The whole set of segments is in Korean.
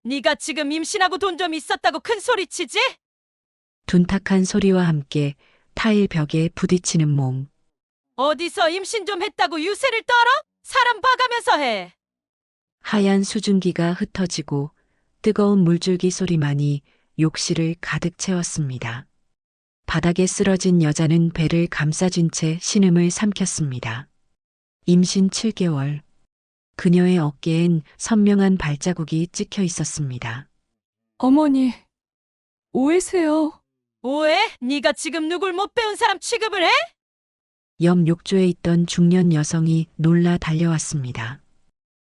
네가 지금 임신하고 돈 좀 있었다고 큰 소리치지? 둔탁한 소리와 함께 타일 벽에 부딪히는 몸. 어디서 임신 좀 했다고 유세를 떨어? 사람 봐가면서 해. 하얀 수증기가 흩어지고 뜨거운 물줄기 소리만이 욕실을 가득 채웠습니다. 바닥에 쓰러진 여자는 배를 감싸준 채 신음을 삼켰습니다. 임신 7개월. 그녀의 어깨엔 선명한 발자국이 찍혀 있었습니다. 어머니, 오해세요. 오해? 네가 지금 누굴 못 배운 사람 취급을 해? 옆 욕조에 있던 중년 여성이 놀라 달려왔습니다.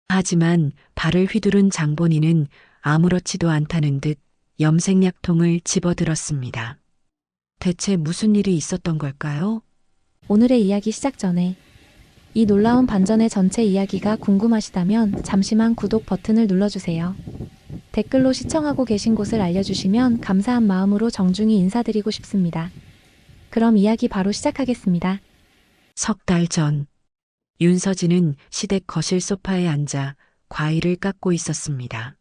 하지만 발을 휘두른 장본인은 아무렇지도 않다는 듯 염색약통을 집어들었습니다. 대체 무슨 일이 있었던 걸까요? 오늘의 이야기 시작 전에 이 놀라운 반전의 전체 이야기가 궁금하시다면 잠시만 구독 버튼을 눌러주세요. 댓글로 시청하고 계신 곳을 알려주시면 감사한 마음으로 정중히 인사드리고 싶습니다. 그럼 이야기 바로 시작하겠습니다. 석 달 전, 윤서진은 시댁 거실 소파에 앉아 과일을 깎고 있었습니다.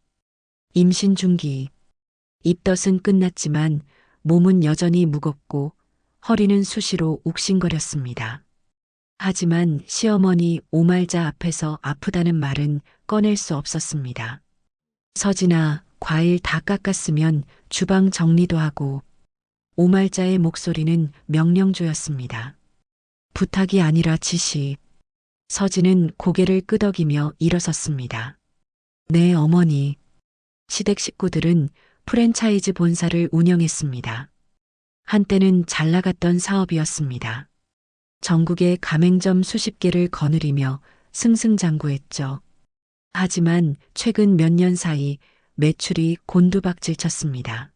임신 중기. 입덧은 끝났지만 몸은 여전히 무겁고 허리는 수시로 욱신거렸습니다. 하지만 시어머니 오말자 앞에서 아프다는 말은 꺼낼 수 없었습니다. 서진아, 과일 다 깎았으면 주방 정리도 하고. 오말자의 목소리는 명령조였습니다. 부탁이 아니라 지시. 서진은 고개를 끄덕이며 일어섰습니다. 네, 어머니. 시댁 식구들은 프랜차이즈 본사를 운영했습니다. 한때는 잘 나갔던 사업이었습니다. 전국에 가맹점 수십 개를 거느리며 승승장구했죠. 하지만 최근 몇 년 사이 매출이 곤두박질 쳤습니다.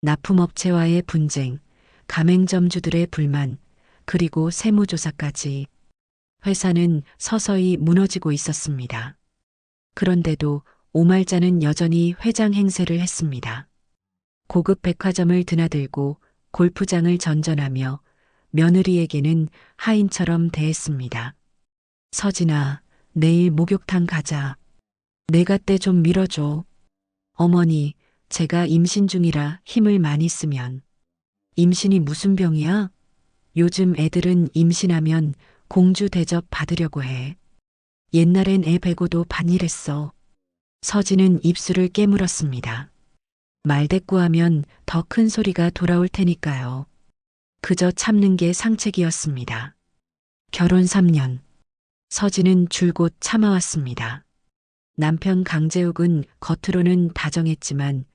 납품업체와의 분쟁, 가맹점주들의 불만, 그리고 세무조사까지 회사는 서서히 무너지고 있었습니다. 그런데도 오말자는 여전히 회장 행세를 했습니다. 고급 백화점을 드나들고 골프장을 전전하며 며느리에게는 하인처럼 대했습니다. 서진아, 내일 목욕탕 가자. 내가 때 좀 밀어줘. 어머니, 제가 임신 중이라 힘을 많이 쓰면. 임신이 무슨 병이야? 요즘 애들은 임신하면 공주 대접 받으려고 해. 옛날엔 애 베고도 반일했어. 서진은 입술을 깨물었습니다. 말대꾸하면 더 큰 소리가 돌아올 테니까요. 그저 참는 게 상책이었습니다. 결혼 3년. 서진은 줄곧 참아왔습니다. 남편 강재욱은 겉으로는 다정했지만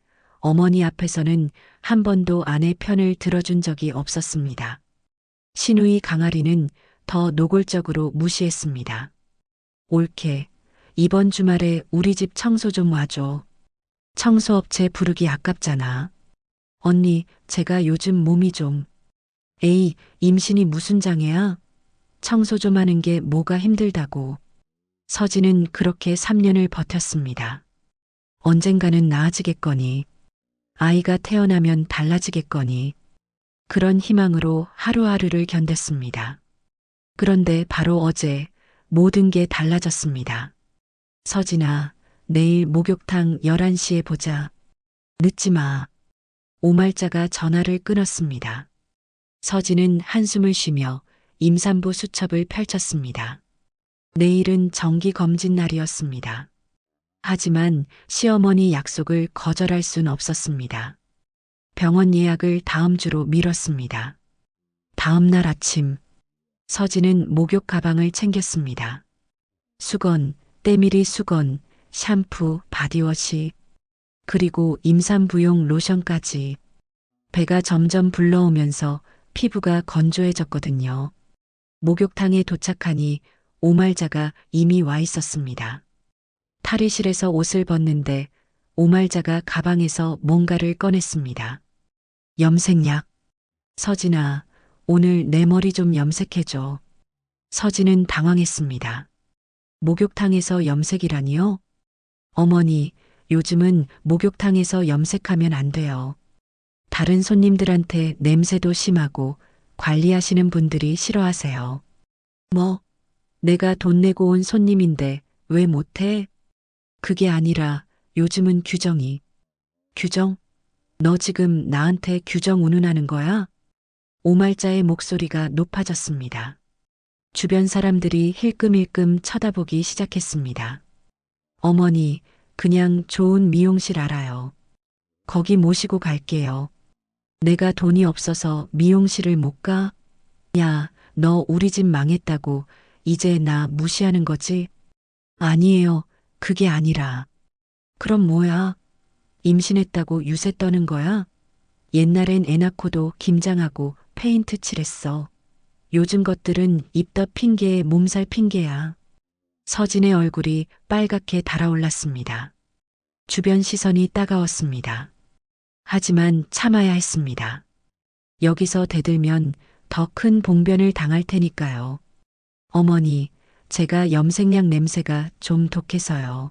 어머니 앞에서는 한 번도 아내 편을 들어준 적이 없었습니다. 시누이 강아리는 더 노골적으로 무시했습니다. 옳게, 이번 주말에 우리 집 청소 좀 와줘. 청소업체 부르기 아깝잖아. 언니, 제가 요즘 몸이 좀. 에이, 임신이 무슨 장애야? 청소 좀 하는 게 뭐가 힘들다고. 서진은 그렇게 3년을 버텼습니다. 언젠가는 나아지겠거니. 아이가 태어나면 달라지겠거니. 그런 희망으로 하루하루를 견뎠습니다. 그런데 바로 어제 모든 게 달라졌습니다. 서진아, 내일 목욕탕 11시에 보자. 늦지 마. 오말자가 전화를 끊었습니다. 서진은 한숨을 쉬며 임산부 수첩을 펼쳤습니다. 내일은 정기 검진 날이었습니다. 하지만 시어머니 약속을 거절할 순 없었습니다. 병원 예약을 다음 주로 미뤘습니다. 다음 날 아침, 서진은 목욕 가방을 챙겼습니다. 수건, 때밀이 수건, 샴푸, 바디워시, 그리고 임산부용 로션까지. 배가 점점 불러오면서 피부가 건조해졌거든요. 목욕탕에 도착하니 오말자가 이미 와 있었습니다. 탈의실에서 옷을 벗는데 오말자가 가방에서 뭔가를 꺼냈습니다. 염색약. 서진아, 오늘 내 머리 좀 염색해줘. 서진은 당황했습니다. 목욕탕에서 염색이라니요? 어머니, 요즘은 목욕탕에서 염색하면 안 돼요. 다른 손님들한테 냄새도 심하고 관리하시는 분들이 싫어하세요. 뭐, 내가 돈 내고 온 손님인데 왜 못해? 그게 아니라 요즘은 규정이. 규정? 너 지금 나한테 규정 운운하는 거야? 오말자의 목소리가 높아졌습니다. 주변 사람들이 힐끔힐끔 쳐다보기 시작했습니다. 어머니, 그냥 좋은 미용실 알아요. 거기 모시고 갈게요. 내가 돈이 없어서 미용실을 못 가? 야, 너 우리 집 망했다고 이제 나 무시하는 거지? 아니에요. 그게 아니라. 그럼 뭐야? 임신했다고 유세 떠는 거야? 옛날엔 애 낳고도 김장하고 페인트 칠했어. 요즘 것들은 입덧 핑계에 몸살 핑계야. 서진의 얼굴이 빨갛게 달아올랐습니다. 주변 시선이 따가웠습니다. 하지만 참아야 했습니다. 여기서 대들면 더 큰 봉변을 당할 테니까요. 어머니, 제가 염색약 냄새가 좀 독해서요.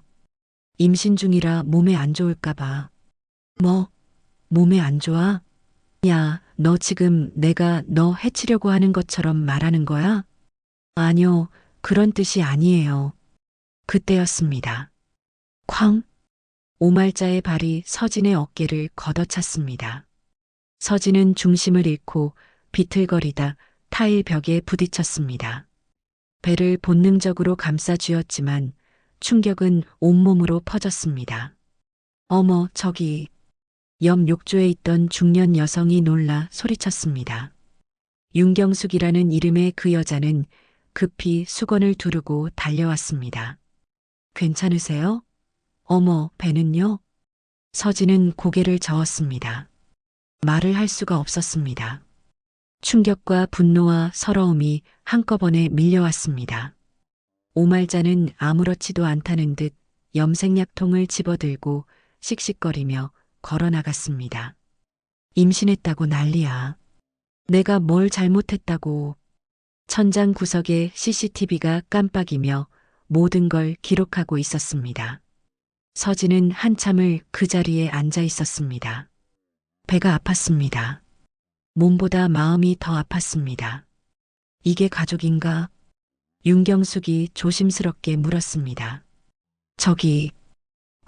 임신 중이라 몸에 안 좋을까봐. 뭐? 몸에 안 좋아? 야, 너 지금 내가 너 해치려고 하는 것처럼 말하는 거야? 아니요, 그런 뜻이 아니에요. 그때였습니다. 쾅! 오말자의 발이 서진의 어깨를 걷어찼습니다. 서진은 중심을 잃고 비틀거리다 타일 벽에 부딪혔습니다. 배를 본능적으로 감싸 쥐었지만 충격은 온몸으로 퍼졌습니다. 어머, 저기. 옆 욕조에 있던 중년 여성이 놀라 소리쳤습니다. 윤경숙이라는 이름의 그 여자는 급히 수건을 두르고 달려왔습니다. 괜찮으세요? 어머, 배는요? 서진은 고개를 저었습니다. 말을 할 수가 없었습니다. 충격과 분노와 서러움이 한꺼번에 밀려왔습니다. 오말자는 아무렇지도 않다는 듯 염색약통을 집어들고 씩씩거리며 걸어 나갔습니다. 임신했다고 난리야. 내가 뭘 잘못했다고. 천장 구석에 CCTV가 깜빡이며 모든 걸 기록하고 있었습니다. 서진은 한참을 그 자리에 앉아 있었습니다. 배가 아팠습니다. 몸보다 마음이 더 아팠습니다. 이게 가족인가? 윤경숙이 조심스럽게 물었습니다. 저기,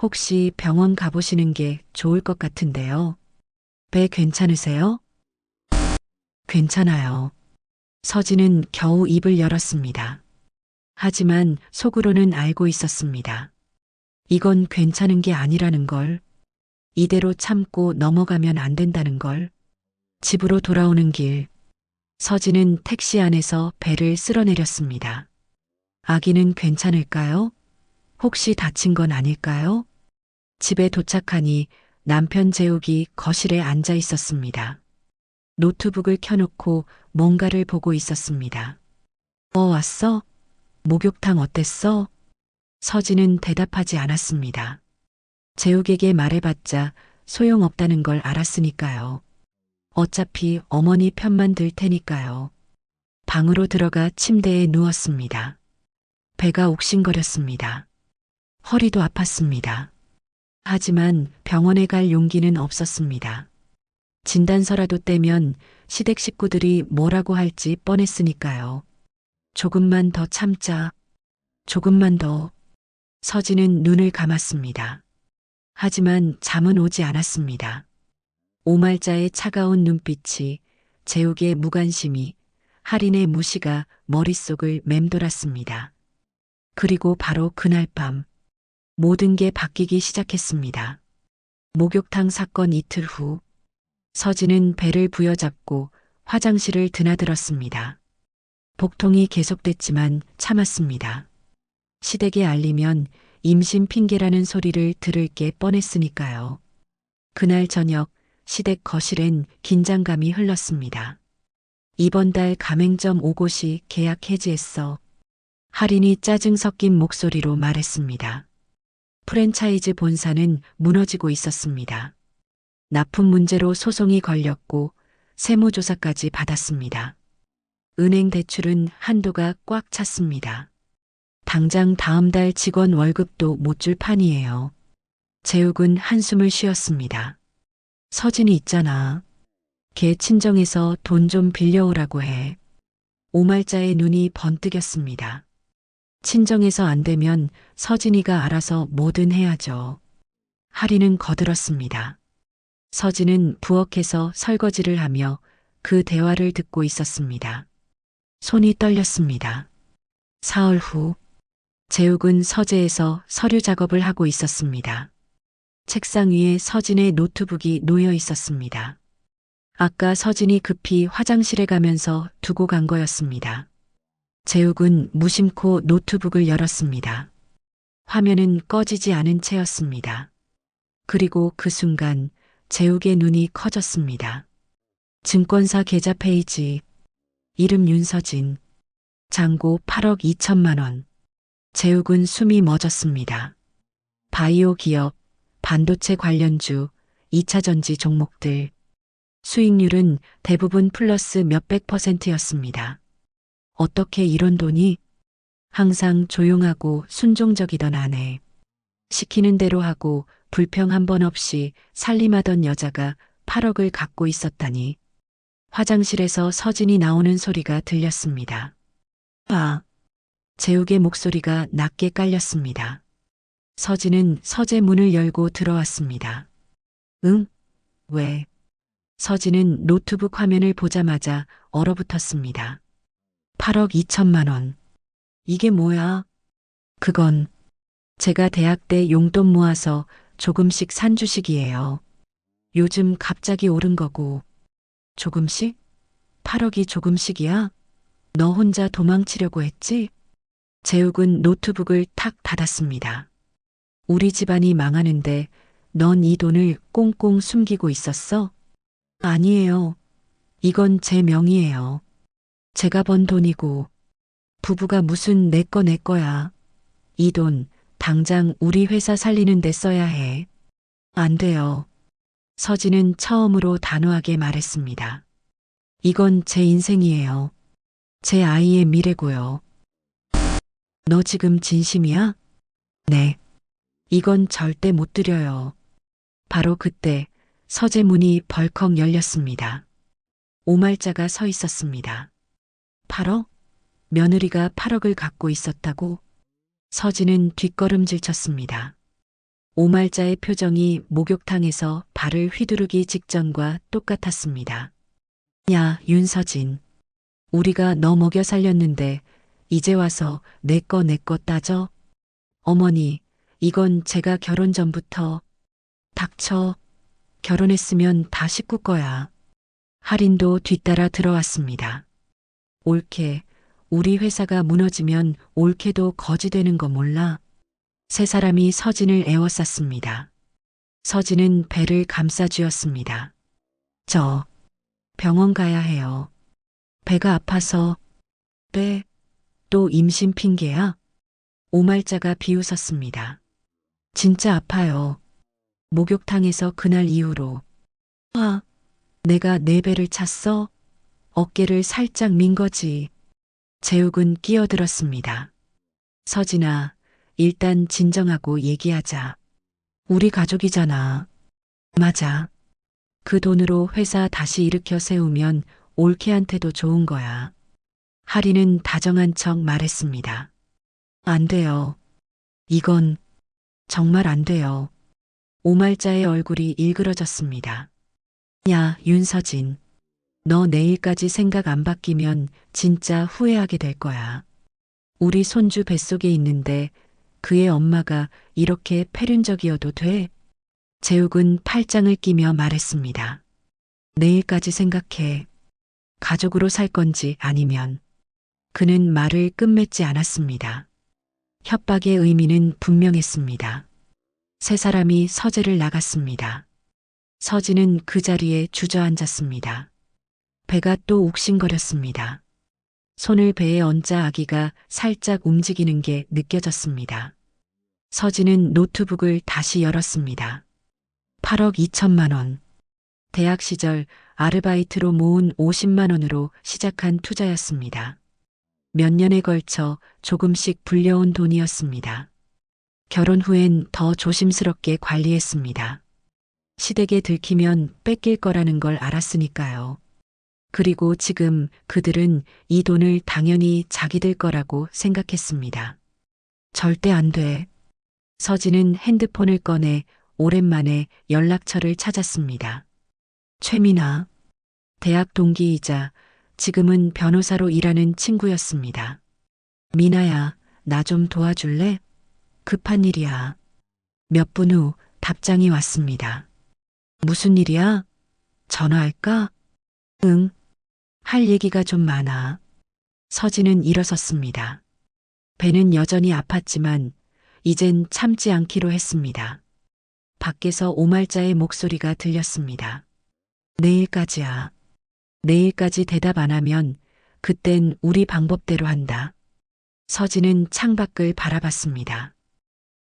혹시 병원 가보시는 게 좋을 것 같은데요. 배 괜찮으세요? 괜찮아요. 서진은 겨우 입을 열었습니다. 하지만 속으로는 알고 있었습니다. 이건 괜찮은 게 아니라는 걸. 이대로 참고 넘어가면 안 된다는 걸. 집으로 돌아오는 길, 서진은 택시 안에서 배를 쓸어내렸습니다. 아기는 괜찮을까요? 혹시 다친 건 아닐까요? 집에 도착하니 남편 재욱이 거실에 앉아 있었습니다. 노트북을 켜놓고 뭔가를 보고 있었습니다. 왔어? 목욕탕 어땠어? 서진은 대답하지 않았습니다. 재욱에게 말해봤자 소용없다는 걸 알았으니까요. 어차피 어머니 편만 들 테니까요. 방으로 들어가 침대에 누웠습니다. 배가 옥신거렸습니다. 허리도 아팠습니다. 하지만 병원에 갈 용기는 없었습니다. 진단서라도 떼면 시댁 식구들이 뭐라고 할지 뻔했으니까요. 조금만 더 참자. 조금만 더. 서진은 눈을 감았습니다. 하지만 잠은 오지 않았습니다. 오말자의 차가운 눈빛이, 재욱의 무관심이, 할인의 무시가 머릿속을 맴돌았습니다. 그리고 바로 그날 밤, 모든 게 바뀌기 시작했습니다. 목욕탕 사건 이틀 후, 서진은 배를 부여잡고 화장실을 드나들었습니다. 복통이 계속됐지만 참았습니다. 시댁에 알리면 임신 핑계라는 소리를 들을 게 뻔했으니까요. 그날 저녁 시댁 거실엔 긴장감이 흘렀습니다. 이번 달 가맹점 5곳이 계약 해지했어. 할인이 짜증 섞인 목소리로 말했습니다. 프랜차이즈 본사는 무너지고 있었습니다. 납품 문제로 소송이 걸렸고 세무조사까지 받았습니다. 은행 대출은 한도가 꽉 찼습니다. 당장 다음 달 직원 월급도 못 줄 판이에요. 재욱은 한숨을 쉬었습니다. 서진이 있잖아. 걔 친정에서 돈 좀 빌려오라고 해. 오말자의 눈이 번뜩였습니다. 친정에서 안 되면 서진이가 알아서 뭐든 해야죠. 하리는 거들었습니다. 서진은 부엌에서 설거지를 하며 그 대화를 듣고 있었습니다. 손이 떨렸습니다. 사흘 후, 재욱은 서재에서 서류 작업을 하고 있었습니다. 책상 위에 서진의 노트북이 놓여 있었습니다. 아까 서진이 급히 화장실에 가면서 두고 간 거였습니다. 재욱은 무심코 노트북을 열었습니다. 화면은 꺼지지 않은 채였습니다. 그리고 그 순간 재욱의 눈이 커졌습니다. 증권사 계좌 페이지, 이름 윤서진, 잔고 8억 2천만 원. 재욱은 숨이 멎었습니다. 바이오 기업, 반도체 관련주, 2차 전지 종목들. 수익률은 대부분 플러스 몇백 %였습니다. 어떻게 이런 돈이? 항상 조용하고 순종적이던 아내. 시키는 대로 하고 불평 한 번 없이 살림하던 여자가 8억을 갖고 있었다니. 화장실에서 서진이 나오는 소리가 들렸습니다. 아, 재욱의 목소리가 낮게 깔렸습니다. 서진은 서재 문을 열고 들어왔습니다. 응? 왜? 서진은 노트북 화면을 보자마자 얼어붙었습니다. 8억 2천만 원. 이게 뭐야? 그건 제가 대학 때 용돈 모아서 조금씩 산 주식이에요. 요즘 갑자기 오른 거고. 조금씩? 8억이 조금씩이야? 너 혼자 도망치려고 했지? 재욱은 노트북을 탁 닫았습니다. 우리 집안이 망하는데 넌 이 돈을 꽁꽁 숨기고 있었어? 아니에요. 이건 제 명의예요. 제가 번 돈이고. 부부가 무슨 내 거야. 이 돈 당장 우리 회사 살리는 데 써야 해. 안 돼요. 서진은 처음으로 단호하게 말했습니다. 이건 제 인생이에요. 제 아이의 미래고요. 너 지금 진심이야? 네. 이건 절대 못 드려요. 바로 그때 서재 문이 벌컥 열렸습니다. 오말자가 서 있었습니다. 8억? 며느리가 8억을 갖고 있었다고? 서진은 뒷걸음질 쳤습니다. 오말자의 표정이 목욕탕에서 발을 휘두르기 직전과 똑같았습니다. 야, 윤서진. 우리가 너 먹여 살렸는데 이제 와서 내 거 따져? 어머니, 이건 제가 결혼 전부터. 닥쳐. 결혼했으면 다 식구 거야. 할인도 뒤따라 들어왔습니다. 올케, 우리 회사가 무너지면 올케도 거지 되는 거 몰라? 세 사람이 서진을 에워쌌습니다. 서진은 배를 감싸쥐었습니다. 저 병원 가야 해요. 배가 아파서. 배? 또 임신 핑계야? 오말자가 비웃었습니다. 진짜 아파요. 목욕탕에서 그날 이후로. 아, 내가 내 배를 찼어? 어깨를 살짝 민 거지. 재욱은 끼어들었습니다. 서진아, 일단 진정하고 얘기하자. 우리 가족이잖아. 맞아. 그 돈으로 회사 다시 일으켜 세우면 올케한테도 좋은 거야. 하리는 다정한 척 말했습니다. 안 돼요. 이건 정말 안 돼요. 오말자의 얼굴이 일그러졌습니다. 야, 윤서진. 너 내일까지 생각 안 바뀌면 진짜 후회하게 될 거야. 우리 손주 뱃속에 있는데 그의 엄마가 이렇게 패륜적이어도 돼? 재욱은 팔짱을 끼며 말했습니다. 내일까지 생각해. 가족으로 살 건지 아니면. 그는 말을 끝맺지 않았습니다. 협박의 의미는 분명했습니다. 세 사람이 서재를 나갔습니다. 서진은 그 자리에 주저앉았습니다. 배가 또 욱신거렸습니다. 손을 배에 얹자 아기가 살짝 움직이는 게 느껴졌습니다. 서진은 노트북을 다시 열었습니다. 8억 2천만 원. 대학 시절 아르바이트로 모은 50만 원으로 시작한 투자였습니다. 몇 년에 걸쳐 조금씩 불려온 돈이었습니다. 결혼 후엔 더 조심스럽게 관리했습니다. 시댁에 들키면 뺏길 거라는 걸 알았으니까요. 그리고 지금 그들은 이 돈을 당연히 자기들 거라고 생각했습니다. 절대 안 돼. 서진은 핸드폰을 꺼내 오랜만에 연락처를 찾았습니다. 최민아, 대학 동기이자 지금은 변호사로 일하는 친구였습니다. 미나야, 나 좀 도와줄래? 급한 일이야. 몇 분 후 답장이 왔습니다. 무슨 일이야? 전화할까? 응. 할 얘기가 좀 많아. 서진은 일어섰습니다. 배는 여전히 아팠지만 이젠 참지 않기로 했습니다. 밖에서 오말자의 목소리가 들렸습니다. 내일까지야. 내일까지 대답 안 하면 그땐 우리 방법대로 한다. 서진은 창밖을 바라봤습니다.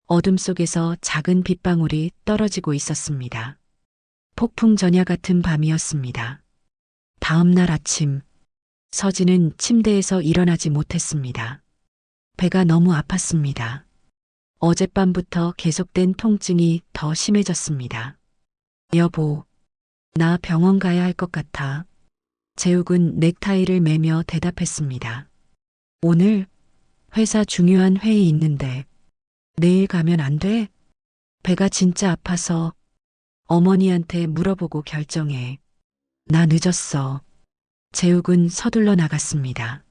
어둠 속에서 작은 빗방울이 떨어지고 있었습니다. 폭풍 전야 같은 밤이었습니다. 다음 날 아침, 서진은 침대에서 일어나지 못했습니다. 배가 너무 아팠습니다. 어젯밤부터 계속된 통증이 더 심해졌습니다. 여보, 나 병원 가야 할 것 같아. 재욱은 넥타이를 매며 대답했습니다. 오늘 회사 중요한 회의 있는데 내일 가면 안 돼? 배가 진짜 아파서 어머니한테 물어보고 결정해. 나 늦었어. 재욱은 서둘러 나갔습니다.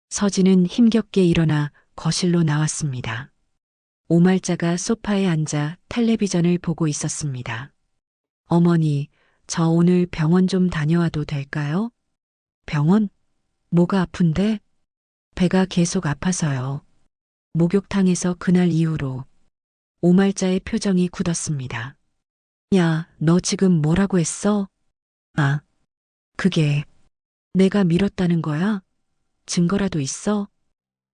서진은 힘겹게 일어나 거실로 나왔습니다. 오말자가 소파에 앉아 텔레비전을 보고 있었습니다. 어머니, 저 오늘 병원 좀 다녀와도 될까요? 병원? 뭐가 아픈데? 배가 계속 아파서요. 목욕탕에서 그날 이후로 오말자의 표정이 굳었습니다. 야, 너 지금 뭐라고 했어? 아, 그게 내가 밀었다는 거야? 증거라도 있어?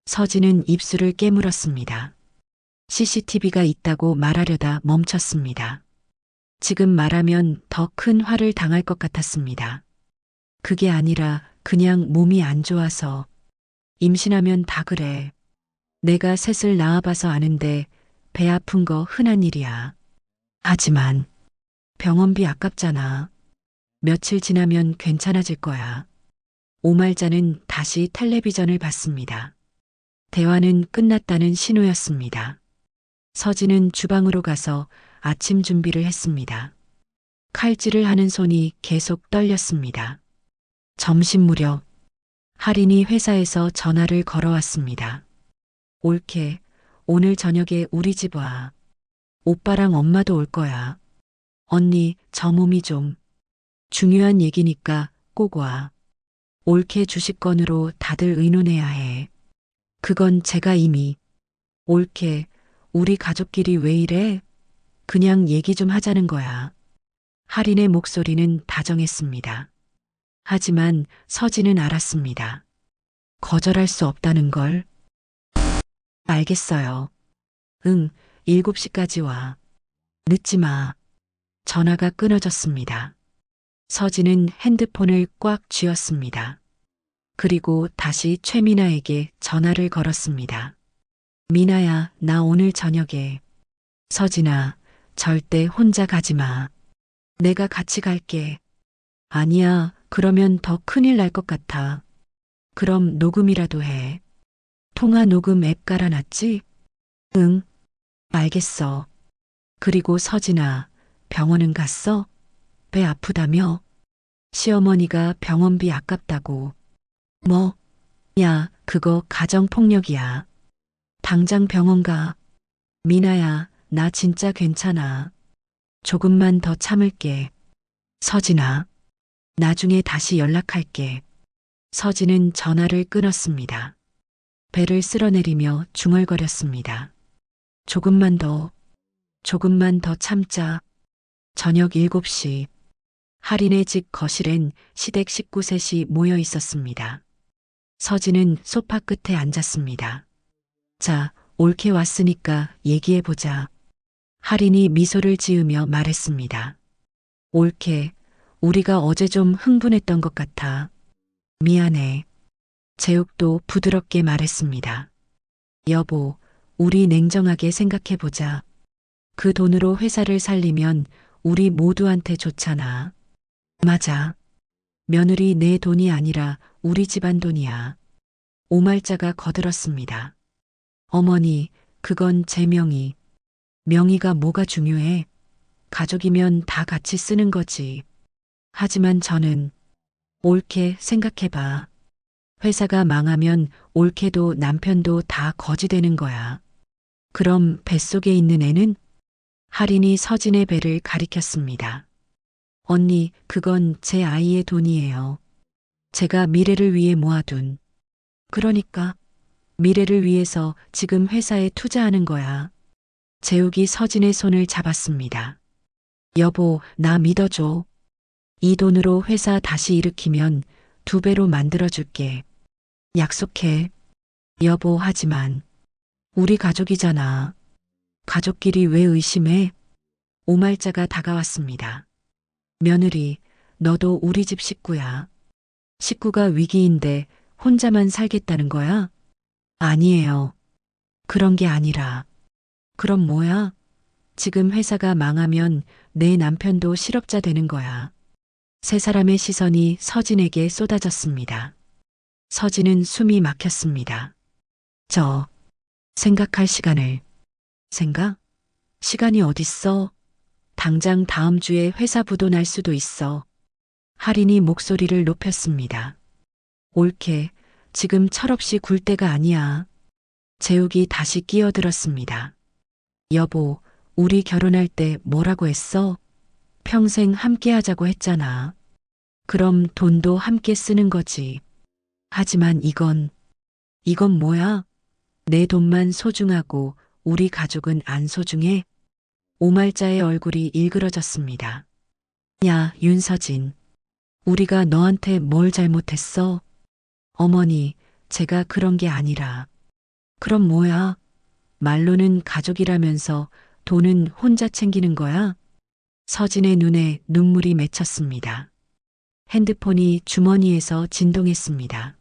서진은 입술을 깨물었습니다. CCTV가 있다고 말하려다 멈췄습니다. 지금 말하면 더 큰 화를 당할 것 같았습니다. 그게 아니라 그냥 몸이 안 좋아서. 임신하면 다 그래. 내가 셋을 낳아봐서 아는데 배 아픈 거 흔한 일이야. 하지만 병원비 아깝잖아. 며칠 지나면 괜찮아질 거야. 오말자는 다시 텔레비전을 봤습니다. 대화는 끝났다는 신호였습니다. 서진은 주방으로 가서 아침 준비를 했습니다. 칼질을 하는 손이 계속 떨렸습니다. 점심 무렵 할인이 회사에서 전화를 걸어왔습니다. 올케, 오늘 저녁에 우리 집 와. 오빠랑 엄마도 올 거야. 언니, 저 몸이 좀 중요한 얘기니까 꼭 와. 올케 주식권으로 다들 의논해야 해. 그건 제가 이미. 올케, 우리 가족끼리 왜 이래? 그냥 얘기 좀 하자는 거야. 할인의 목소리는 다정했습니다. 하지만 서진은 알았습니다. 거절할 수 없다는 걸. 알겠어요. 응, 7시까지 와. 늦지 마. 전화가 끊어졌습니다. 서진은 핸드폰을 꽉 쥐었습니다. 그리고 다시 최미나에게 전화를 걸었습니다. 미나야, 나 오늘 저녁에. 서진아, 절대 혼자 가지 마. 내가 같이 갈게. 아니야, 그러면 더 큰일 날 것 같아. 그럼 녹음이라도 해. 통화 녹음 앱 깔아놨지? 응, 알겠어. 그리고 서진아, 병원은 갔어? 배 아프다며? 시어머니가 병원비 아깝다고. 뭐? 야, 그거 가정폭력이야. 당장 병원 가. 미나야, 나 진짜 괜찮아. 조금만 더 참을게. 서진아, 나중에 다시 연락할게. 서진은 전화를 끊었습니다. 배를 쓸어내리며 중얼거렸습니다. 조금만 더 참자. 저녁 7시. 할인의 집 거실엔 시댁 식구 셋이 모여 있었습니다. 서진은 소파 끝에 앉았습니다. 자, 올케 왔으니까 얘기해보자. 할인이 미소를 지으며 말했습니다. 올케, 우리가 어제 좀 흥분했던 것 같아. 미안해. 재욱도 부드럽게 말했습니다. 여보, 우리 냉정하게 생각해보자. 그 돈으로 회사를 살리면 우리 모두한테 좋잖아. 맞아. 며느리 내 돈이 아니라 우리 집안 돈이야. 오말자가 거들었습니다. 어머니, 그건 제 명의. 명의가 뭐가 중요해? 가족이면 다 같이 쓰는 거지. 하지만 저는 옳게 생각해봐. 회사가 망하면 옳게도 남편도 다 거지 되는 거야. 그럼 뱃속에 있는 애는? 할인이 서진의 배를 가리켰습니다. 언니, 그건 제 아이의 돈이에요. 제가 미래를 위해 모아둔. 그러니까 미래를 위해서 지금 회사에 투자하는 거야. 재욱이 서진의 손을 잡았습니다. 여보, 나 믿어줘. 이 돈으로 회사 다시 일으키면 2배로 만들어줄게. 약속해. 여보, 하지만 우리 가족이잖아. 가족끼리 왜 의심해? 오말자가 다가왔습니다. 며느리, 너도 우리 집 식구야. 식구가 위기인데 혼자만 살겠다는 거야? 아니에요. 그런 게 아니라. 그럼 뭐야? 지금 회사가 망하면 내 남편도 실업자 되는 거야. 세 사람의 시선이 서진에게 쏟아졌습니다. 서진은 숨이 막혔습니다. 생각할 시간을. 생각? 시간이 어딨어? 당장 다음 주에 회사 부도 날 수도 있어. 할인이 목소리를 높였습니다. 옳게, 지금 철없이 굴 때가 아니야. 재욱이 다시 끼어들었습니다. 여보, 우리 결혼할 때 뭐라고 했어? 평생 함께 하자고 했잖아. 그럼 돈도 함께 쓰는 거지. 하지만 이건 뭐야? 내 돈만 소중하고 우리 가족은 안 소중해? 오말자의 얼굴이 일그러졌습니다. 야, 윤서진. 우리가 너한테 뭘 잘못했어? 어머니, 제가 그런 게 아니라. 그럼 뭐야? 말로는 가족이라면서 돈은 혼자 챙기는 거야? 서진의 눈에 눈물이 맺혔습니다. 핸드폰이 주머니에서 진동했습니다.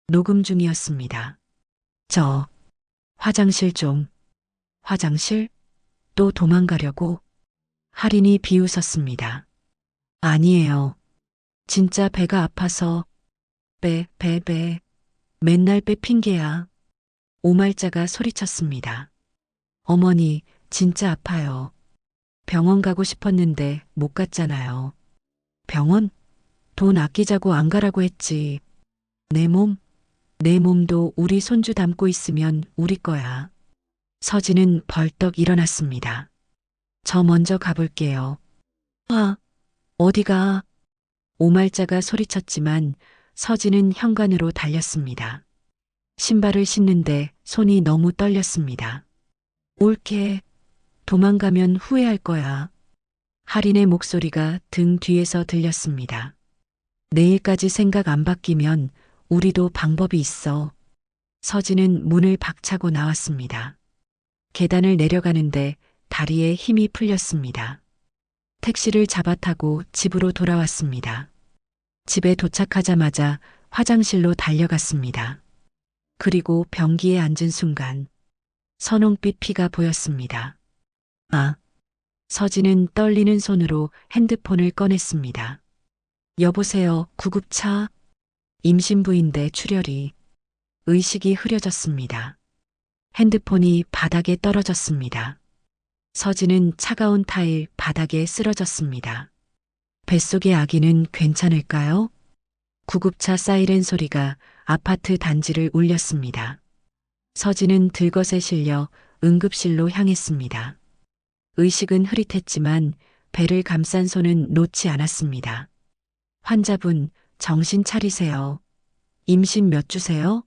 녹음 중이었습니다. 화장실 좀. 화장실? 또 도망가려고? 할인이 비웃었습니다. 아니에요. 진짜 배가 아파서. 배. 맨날 배 핑계야. 오말자가 소리쳤습니다. 어머니, 진짜 아파요. 병원 가고 싶었는데 못 갔잖아요. 병원? 돈 아끼자고 안 가라고 했지. 내 몸도 우리 손주 담고 있으면 우리 거야. 서진은 벌떡 일어났습니다. 저 먼저 가볼게요. 어디가? 오말자가 소리쳤지만 서진은 현관으로 달렸습니다. 신발을 신는데 손이 너무 떨렸습니다. 옳게, 도망가면 후회할 거야. 할인의 목소리가 등 뒤에서 들렸습니다. 내일까지 생각 안 바뀌면 우리도 방법이 있어. 서진은 문을 박차고 나왔습니다. 계단을 내려가는데 다리에 힘이 풀렸습니다. 택시를 잡아 타고 집으로 돌아왔습니다. 집에 도착하자마자 화장실로 달려갔습니다. 그리고 변기에 앉은 순간 선홍빛 피가 보였습니다. 서진은 떨리는 손으로 핸드폰을 꺼냈습니다. 여보세요, 구급차? 임신부인데 출혈이. 의식이 흐려졌습니다. 핸드폰이 바닥에 떨어졌습니다. 서진은 차가운 타일 바닥에 쓰러졌습니다. 뱃속의 아기는 괜찮을까요? 구급차 사이렌 소리가 아파트 단지를 울렸습니다. 서진은 들것에 실려 응급실로 향했습니다. 의식은 흐릿했지만 배를 감싼 손은 놓지 않았습니다. 환자분, 정신 차리세요. 임신 몇 주세요?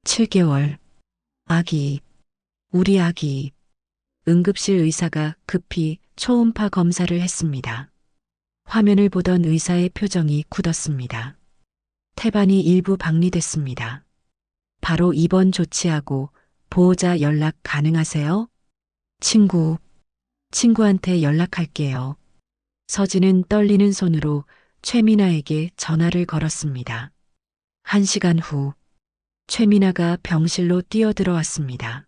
7개월. 아기, 우리 아기. 응급실 의사가 급히 초음파 검사를 했습니다. 화면을 보던 의사의 표정이 굳었습니다. 태반이 일부 박리됐습니다. 바로 입원 조치하고 보호자 연락 가능하세요? 친구한테 연락할게요. 서진은 떨리는 손으로 최민아에게 전화를 걸었습니다. 1시간 후, 최민아가 병실로 뛰어들어왔습니다.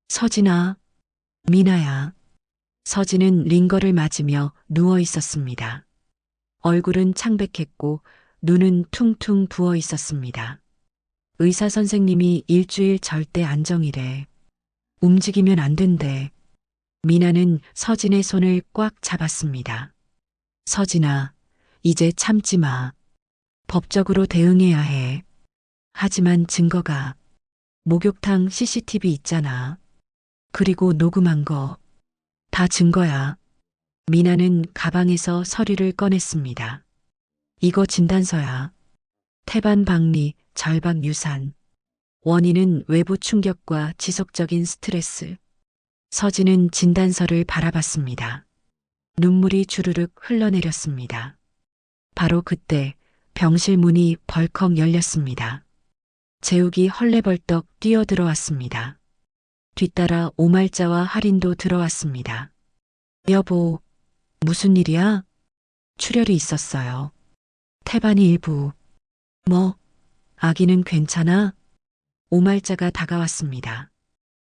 서진아, 미나야. 서진은 링거를 맞으며 누워 있었습니다. 얼굴은 창백했고 눈은 퉁퉁 부어 있었습니다. 의사 선생님이 일주일 절대 안정이래. 움직이면 안 된대. 미나는 서진의 손을 꽉 잡았습니다. 서진아, 이제 참지 마. 법적으로 대응해야 해. 하지만 증거가 목욕탕 CCTV 있잖아. 그리고 녹음한 거 다 증거야. 미나는 가방에서 서류를 꺼냈습니다. 이거 진단서야. 태반 박리, 절박 유산. 원인은 외부 충격과 지속적인 스트레스. 서진은 진단서를 바라봤습니다. 눈물이 주르륵 흘러내렸습니다. 바로 그때 병실 문이 벌컥 열렸습니다. 재욱이 헐레벌떡 뛰어들어왔습니다. 뒤따라 오말자와 할인도 들어왔습니다. 여보, 무슨 일이야? 출혈이 있었어요. 태반이 일부. 뭐, 아기는 괜찮아? 오말자가 다가왔습니다.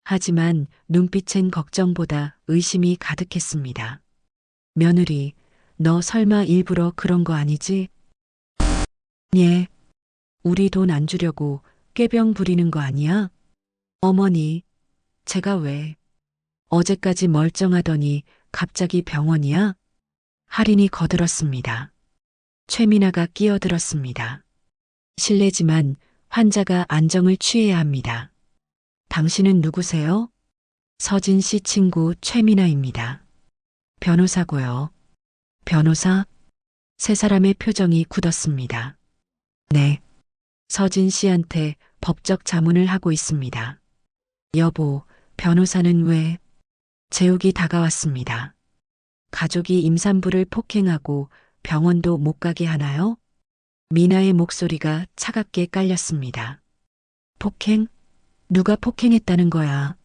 하지만 눈빛엔 걱정보다 의심이 가득했습니다. 며느리, 너 설마 일부러 그런 거 아니지? 예. 우리 돈 안 주려고 꾀병 부리는 거 아니야? 어머니, 제가 왜? 어제까지 멀쩡하더니 갑자기 병원이야? 할인이 거들었습니다. 최미나가 끼어들었습니다. 실례지만 환자가 안정을 취해야 합니다. 당신은 누구세요? 서진 씨 친구 최미나입니다. 변호사고요. 변호사? 세 사람의 표정이 굳었습니다. 네. 서진 씨한테 법적 자문을 하고 있습니다. 여보, 변호사는 왜? 재욱이 다가왔습니다. 가족이 임산부를 폭행하고 병원도 못 가게 하나요? 미나의 목소리가 차갑게 깔렸습니다. 폭행? 누가 폭행했다는 거야?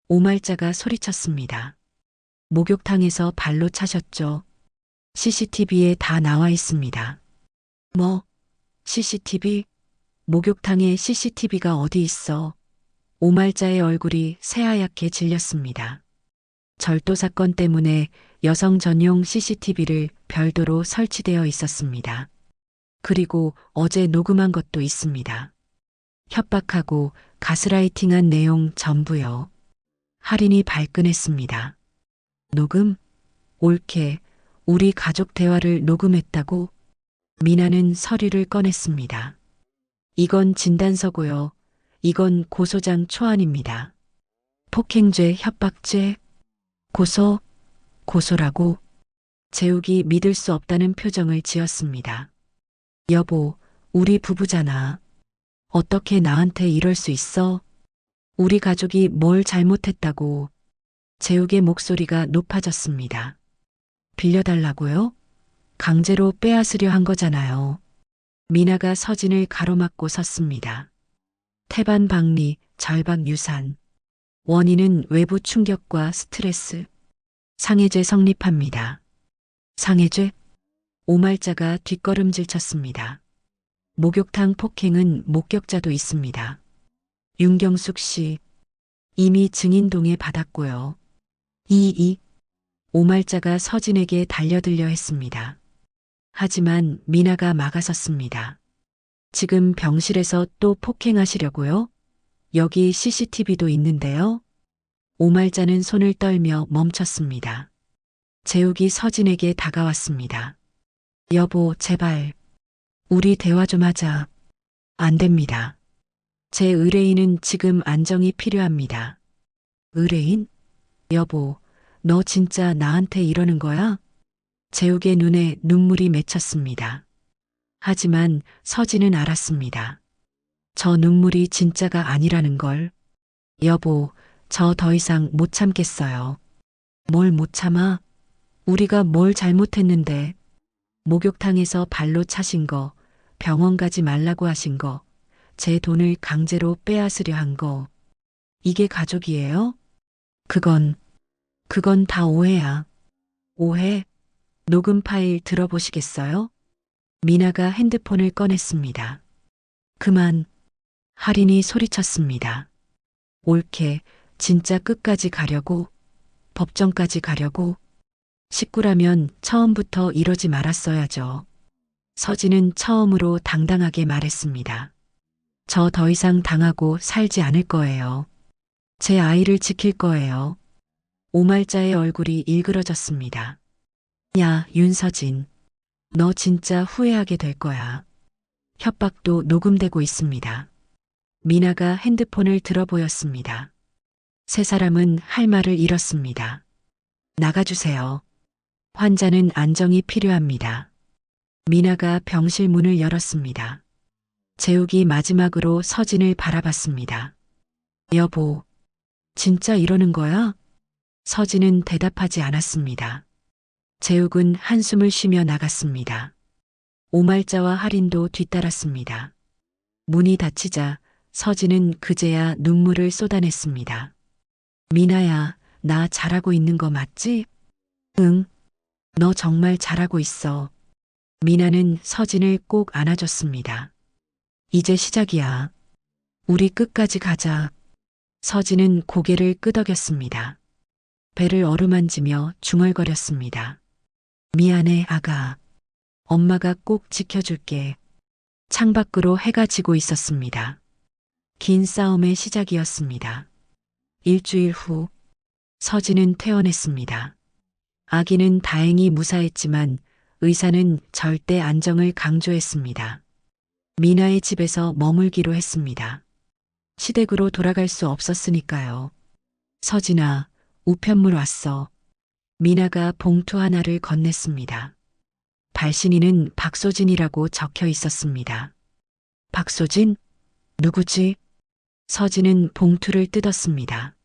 오말자가 소리쳤습니다. 목욕탕에서 발로 차셨죠. CCTV에 다 나와 있습니다. 뭐? CCTV? 목욕탕에 CCTV가 어디 있어? 오말자의 얼굴이 새하얗게 질렸습니다. 절도 사건 때문에 여성 전용 CCTV를 별도로 설치되어 있었습니다. 그리고 어제 녹음한 것도 있습니다. 협박하고 가스라이팅한 내용 전부요. 할인이 발끈했습니다. 녹음? 옳게 우리 가족 대화를 녹음했다고? 미나는 서류를 꺼냈습니다. 이건 진단서고요. 이건 고소장 초안입니다. 폭행죄, 협박죄, 고소라고? 재욱이 믿을 수 없다는 표정을 지었습니다. 여보, 우리 부부잖아. 어떻게 나한테 이럴 수 있어? 우리 가족이 뭘 잘못했다고? 재욱의 목소리가 높아졌습니다. 빌려달라고요? 강제로 빼앗으려 한 거잖아요. 미나가 서진을 가로막고 섰습니다. 태반 박리, 절박 유산. 원인은 외부 충격과 스트레스. 상해죄 성립합니다. 상해죄? 오말자가 뒷걸음질 쳤습니다. 목욕탕 폭행은 목격자도 있습니다. 윤경숙 씨. 이미 증인 동의 받았고요. 오말자가 서진에게 달려들려 했습니다. 하지만 미나가 막아섰습니다. 지금 병실에서 또 폭행하시려고요? 여기 CCTV도 있는데요. 오말자는 손을 떨며 멈췄습니다. 재욱이 서진에게 다가왔습니다. 여보, 제발. 우리 대화 좀 하자. 안 됩니다. 제 의뢰인은 지금 안정이 필요합니다. 의뢰인? 여보, 너 진짜 나한테 이러는 거야? 재욱의 눈에 눈물이 맺혔습니다. 하지만 서진은 알았습니다. 저 눈물이 진짜가 아니라는 걸. 여보, 저 더 이상 못 참겠어요. 뭘 못 참아? 우리가 뭘 잘못했는데. 목욕탕에서 발로 차신 거, 병원 가지 말라고 하신 거, 제 돈을 강제로 빼앗으려 한 거. 이게 가족이에요? 그건 다 오해야. 오해? 녹음 파일 들어보시겠어요? 미나가 핸드폰을 꺼냈습니다. 그만. 할인이 소리쳤습니다. 옳게 진짜 끝까지 가려고? 법정까지 가려고? 식구라면 처음부터 이러지 말았어야죠. 서진은 처음으로 당당하게 말했습니다. 저 더 이상 당하고 살지 않을 거예요. 제 아이를 지킬 거예요. 오말자의 얼굴이 일그러졌습니다. 야, 윤서진. 너 진짜 후회하게 될 거야. 협박도 녹음되고 있습니다. 미나가 핸드폰을 들어 보였습니다. 세 사람은 할 말을 잃었습니다. 나가주세요. 환자는 안정이 필요합니다. 미나가 병실 문을 열었습니다. 재욱이 마지막으로 서진을 바라봤습니다. 여보, 진짜 이러는 거야? 서진은 대답하지 않았습니다. 재욱은 한숨을 쉬며 나갔습니다. 오말자와 할인도 뒤따랐습니다. 문이 닫히자 서진은 그제야 눈물을 쏟아냈습니다. 미나야, 나 잘하고 있는 거 맞지? 응, 너 정말 잘하고 있어. 미나는 서진을 꼭 안아줬습니다. 이제 시작이야. 우리 끝까지 가자. 서진은 고개를 끄덕였습니다. 배를 어루만지며 중얼거렸습니다. 미안해, 아가. 엄마가 꼭 지켜줄게. 창밖으로 해가 지고 있었습니다. 긴 싸움의 시작이었습니다. 일주일 후, 서진은 퇴원했습니다. 아기는 다행히 무사했지만 의사는 절대 안정을 강조했습니다. 미나의 집에서 머물기로 했습니다. 시댁으로 돌아갈 수 없었으니까요. 서진아, 우편물 왔어. 미나가 봉투 하나를 건넸습니다. 발신인은 박소진이라고 적혀 있었습니다. 박소진? 누구지? 서진은 봉투를 뜯었습니다.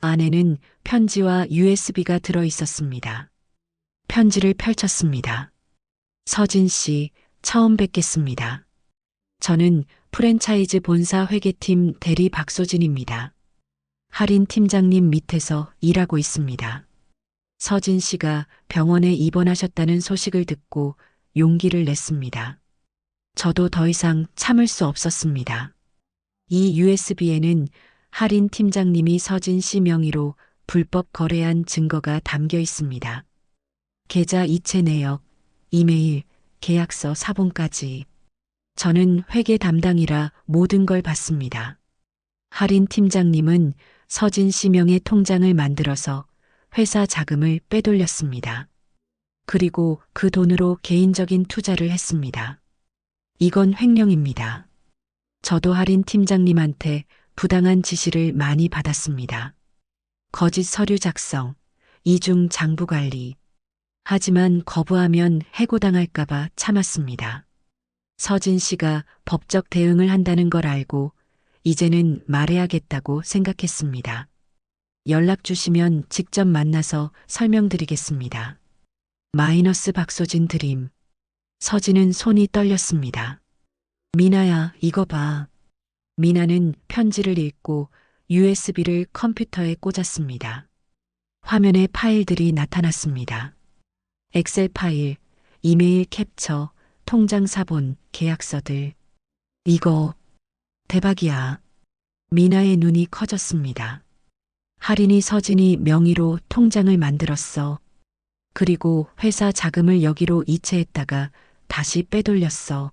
안에는 편지와 USB가 들어 있었습니다. 편지를 펼쳤습니다. 서진 씨, 처음 뵙겠습니다. 저는 프랜차이즈 본사 회계팀 대리 박소진입니다. 할인 팀장님 밑에서 일하고 있습니다. 서진 씨가 병원에 입원하셨다는 소식을 듣고 용기를 냈습니다. 저도 더 이상 참을 수 없었습니다. 이 USB에는 할인 팀장님이 서진 씨 명의로 불법 거래한 증거가 담겨 있습니다. 계좌 이체 내역, 이메일, 계약서 사본까지. 저는 회계 담당이라 모든 걸 봤습니다. 할인 팀장님은 서진 씨 명의 통장을 만들어서 회사 자금을 빼돌렸습니다. 그리고 그 돈으로 개인적인 투자를 했습니다. 이건 횡령입니다. 저도 할인 팀장님한테 부당한 지시를 많이 받았습니다. 거짓 서류 작성, 이중 장부 관리. 하지만 거부하면 해고당할까봐 참았습니다. 서진 씨가 법적 대응을 한다는 걸 알고 이제는 말해야겠다고 생각했습니다. 연락 주시면 직접 만나서 설명드리겠습니다. 마이너스 박소진 드림. 서진은 손이 떨렸습니다. 미나야, 이거 봐. 미나는 편지를 읽고 USB를 컴퓨터에 꽂았습니다. 화면에 파일들이 나타났습니다. 엑셀 파일, 이메일 캡처, 통장 사본, 계약서들. 이거 대박이야. 미나의 눈이 커졌습니다. 할인이 서진이 명의로 통장을 만들었어. 그리고 회사 자금을 여기로 이체했다가 다시 빼돌렸어.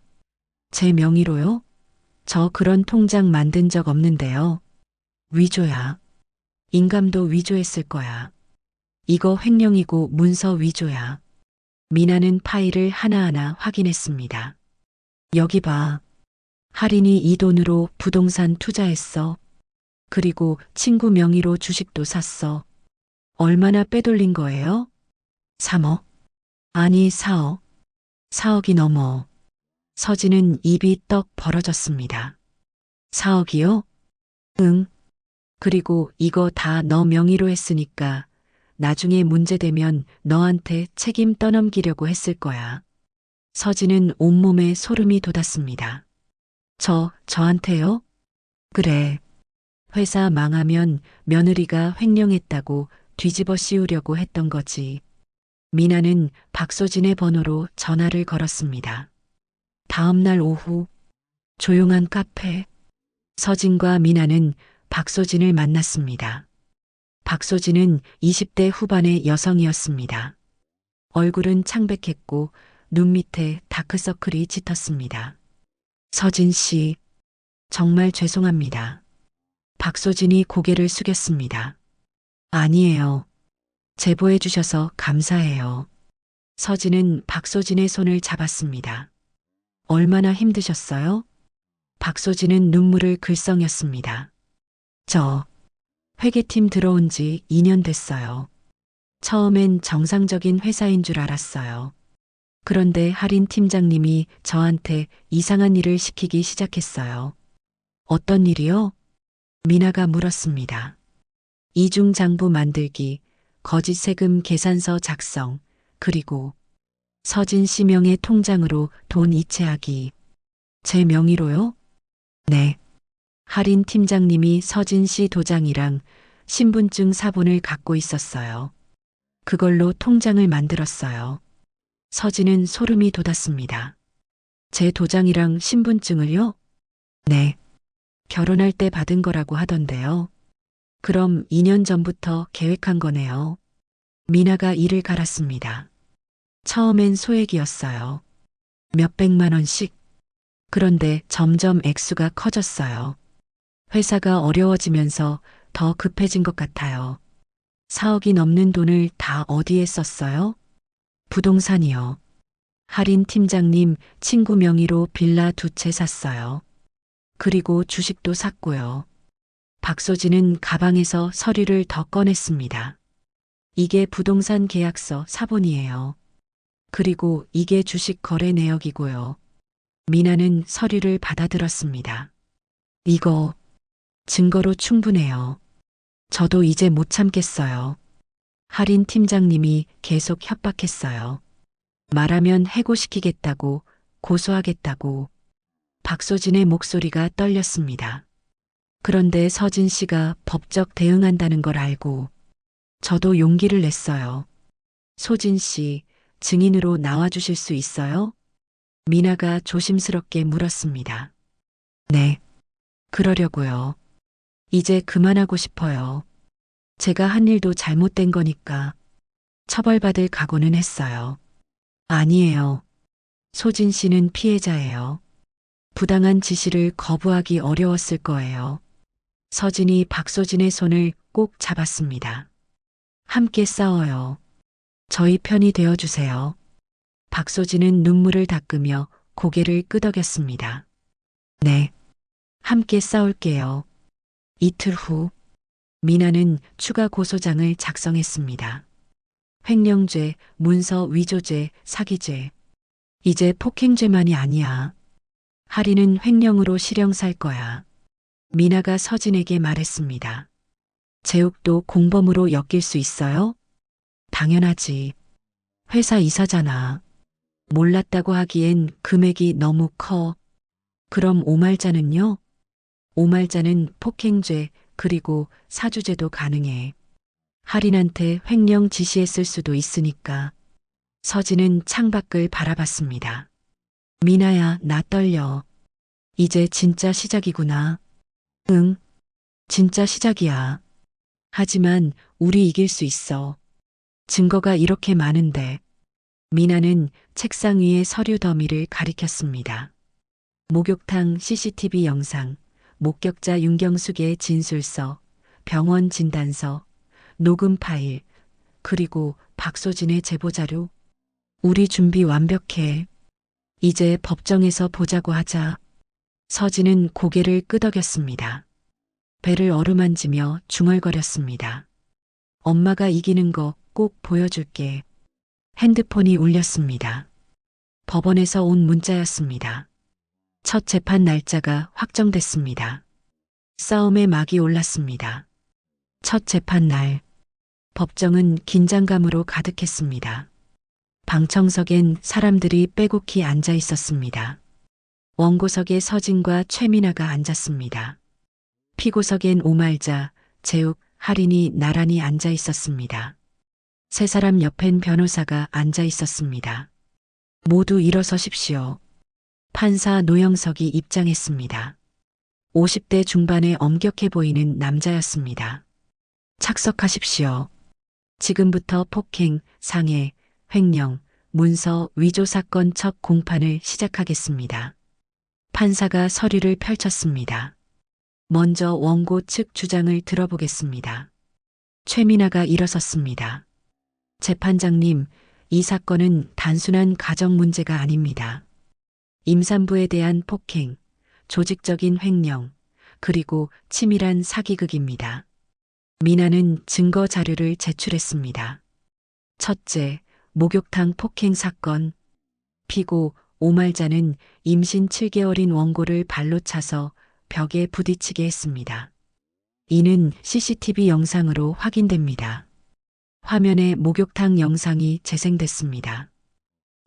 제 명의로요? 저 그런 통장 만든 적 없는데요. 위조야. 인감도 위조했을 거야. 이거 횡령이고 문서 위조야. 미나는 파일을 하나하나 확인했습니다. 여기 봐. 할인이 이 돈으로 부동산 투자했어. 그리고 친구 명의로 주식도 샀어. 얼마나 빼돌린 거예요? 3억? 아니, 4억. 4억이 넘어. 서진은 입이 떡 벌어졌습니다. 4억이요? 응. 그리고 이거 다 너 명의로 했으니까 나중에 문제되면 너한테 책임 떠넘기려고 했을 거야. 서진은 온몸에 소름이 돋았습니다. 저한테요? 그래. 회사 망하면 며느리가 횡령했다고 뒤집어 씌우려고 했던 거지. 미나는 박소진의 번호로 전화를 걸었습니다. 다음 날 오후, 조용한 카페. 서진과 미나는 박소진을 만났습니다. 박소진은 20대 후반의 여성이었습니다. 얼굴은 창백했고 눈 밑에 다크서클이 짙었습니다. 서진 씨, 정말 죄송합니다. 박소진이 고개를 숙였습니다. 아니에요. 제보해 주셔서 감사해요. 서진은 박소진의 손을 잡았습니다. 얼마나 힘드셨어요? 박소진은 눈물을 글썽였습니다. 저 회계팀 들어온 지 2년 됐어요. 처음엔 정상적인 회사인 줄 알았어요. 그런데 할인 팀장님이 저한테 이상한 일을 시키기 시작했어요. 어떤 일이요? 미나가 물었습니다. 이중장부 만들기, 거짓 세금 계산서 작성, 그리고 서진 씨 명의 통장으로 돈 이체하기. 제 명의로요? 네. 할인 팀장님이 서진 씨 도장이랑 신분증 사본을 갖고 있었어요. 그걸로 통장을 만들었어요. 서진은 소름이 돋았습니다. 제 도장이랑 신분증을요? 네. 결혼할 때 받은 거라고 하던데요. 그럼 2년 전부터 계획한 거네요. 미나가 이를 갈았습니다. 처음엔 소액이었어요. 몇백만 원씩. 그런데 점점 액수가 커졌어요. 회사가 어려워지면서 더 급해진 것 같아요. 4억이 넘는 돈을 다 어디에 썼어요? 부동산이요. 할인 팀장님 친구 명의로 빌라 2채 샀어요. 그리고 주식도 샀고요. 박소진은 가방에서 서류를 더 꺼냈습니다. 이게 부동산 계약서 사본이에요. 그리고 이게 주식 거래 내역이고요. 미나는 서류를 받아들었습니다. 이거 증거로 충분해요. 저도 이제 못 참겠어요. 할인 팀장님이 계속 협박했어요. 말하면 해고시키겠다고, 고소하겠다고. 박소진의 목소리가 떨렸습니다. 그런데 서진 씨가 법적 대응한다는 걸 알고 저도 용기를 냈어요. 소진 씨, 증인으로 나와주실 수 있어요? 미나가 조심스럽게 물었습니다. 네, 그러려고요. 이제 그만하고 싶어요. 제가 한 일도 잘못된 거니까 처벌받을 각오는 했어요. 아니에요. 소진 씨는 피해자예요. 부당한 지시를 거부하기 어려웠을 거예요. 서진이 박소진의 손을 꼭 잡았습니다. 함께 싸워요. 저희 편이 되어주세요. 박소진은 눈물을 닦으며 고개를 끄덕였습니다. 네, 함께 싸울게요. 이틀 후, 미나는 추가 고소장을 작성했습니다. 횡령죄, 문서 위조죄, 사기죄. 이제 폭행죄만이 아니야. 할인은 횡령으로 실형 살 거야. 미나가 서진에게 말했습니다. 재욱도 공범으로 엮일 수 있어요? 당연하지. 회사 이사잖아. 몰랐다고 하기엔 금액이 너무 커. 그럼 오말자는요? 오말자는 폭행죄 그리고 사주죄도 가능해. 할인한테 횡령 지시했을 수도 있으니까. 서진은 창밖을 바라봤습니다. 미나야, 나 떨려. 이제 진짜 시작이구나. 응, 진짜 시작이야. 하지만 우리 이길 수 있어. 증거가 이렇게 많은데. 미나는 책상 위의 서류 더미를 가리켰습니다. 목욕탕 CCTV 영상, 목격자 윤경숙의 진술서, 병원 진단서, 녹음 파일, 그리고 박소진의 제보자료. 우리 준비 완벽해. 이제 법정에서 보자고 하자. 서진은 고개를 끄덕였습니다. 배를 어루만지며 중얼거렸습니다. 엄마가 이기는 거 꼭 보여줄게. 핸드폰이 울렸습니다. 법원에서 온 문자였습니다. 첫 재판 날짜가 확정됐습니다. 싸움의 막이 올랐습니다. 첫 재판 날, 법정은 긴장감으로 가득했습니다. 방청석엔 사람들이 빼곡히 앉아 있었습니다. 원고석에 서진과 최미나가 앉았습니다. 피고석엔 오말자, 재욱, 할인이 나란히 앉아 있었습니다. 세 사람 옆엔 변호사가 앉아 있었습니다. 모두 일어서십시오. 판사 노영석이 입장했습니다. 50대 중반의 엄격해 보이는 남자였습니다. 착석하십시오. 지금부터 폭행, 상해, 횡령, 문서 위조 사건 첫 공판을 시작하겠습니다. 판사가 서류를 펼쳤습니다. 먼저 원고 측 주장을 들어보겠습니다. 최미나가 일어섰습니다. 재판장님, 이 사건은 단순한 가정 문제가 아닙니다. 임산부에 대한 폭행, 조직적인 횡령, 그리고 치밀한 사기극입니다. 미나는 증거 자료를 제출했습니다. 첫째, 목욕탕 폭행 사건. 피고 오말자는 임신 7개월인 원고를 발로 차서 벽에 부딪히게 했습니다. 이는 CCTV 영상으로 확인됩니다. 화면에 목욕탕 영상이 재생됐습니다.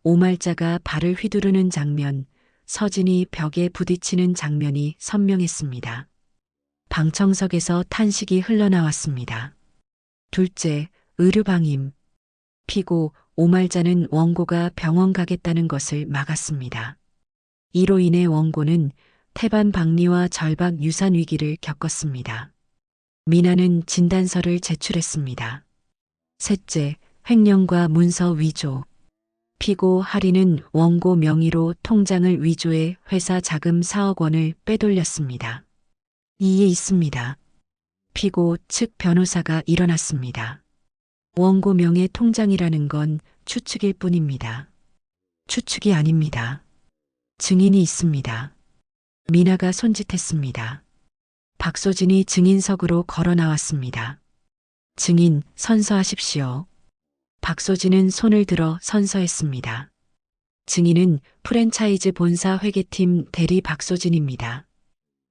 오말자가 발을 휘두르는 장면, 서진이 벽에 부딪히는 장면이 선명했습니다. 방청석에서 탄식이 흘러나왔습니다. 둘째, 의료방임. 피고 오말자는 원고가 병원 가겠다는 것을 막았습니다. 이로 인해 원고는 태반 박리와 절박 유산 위기를 겪었습니다. 미나는 진단서를 제출했습니다. 셋째, 횡령과 문서 위조. 피고 하리는 원고 명의로 통장을 위조해 회사 자금 4억 원을 빼돌렸습니다. 이에 있습니다. 피고 측 변호사가 일어났습니다. 원고 명의 통장이라는 건 추측일 뿐입니다. 추측이 아닙니다. 증인이 있습니다. 미나가 손짓했습니다. 박소진이 증인석으로 걸어 나왔습니다. 증인, 선서하십시오. 박소진은 손을 들어 선서했습니다. 증인은 프랜차이즈 본사 회계팀 대리 박소진입니다.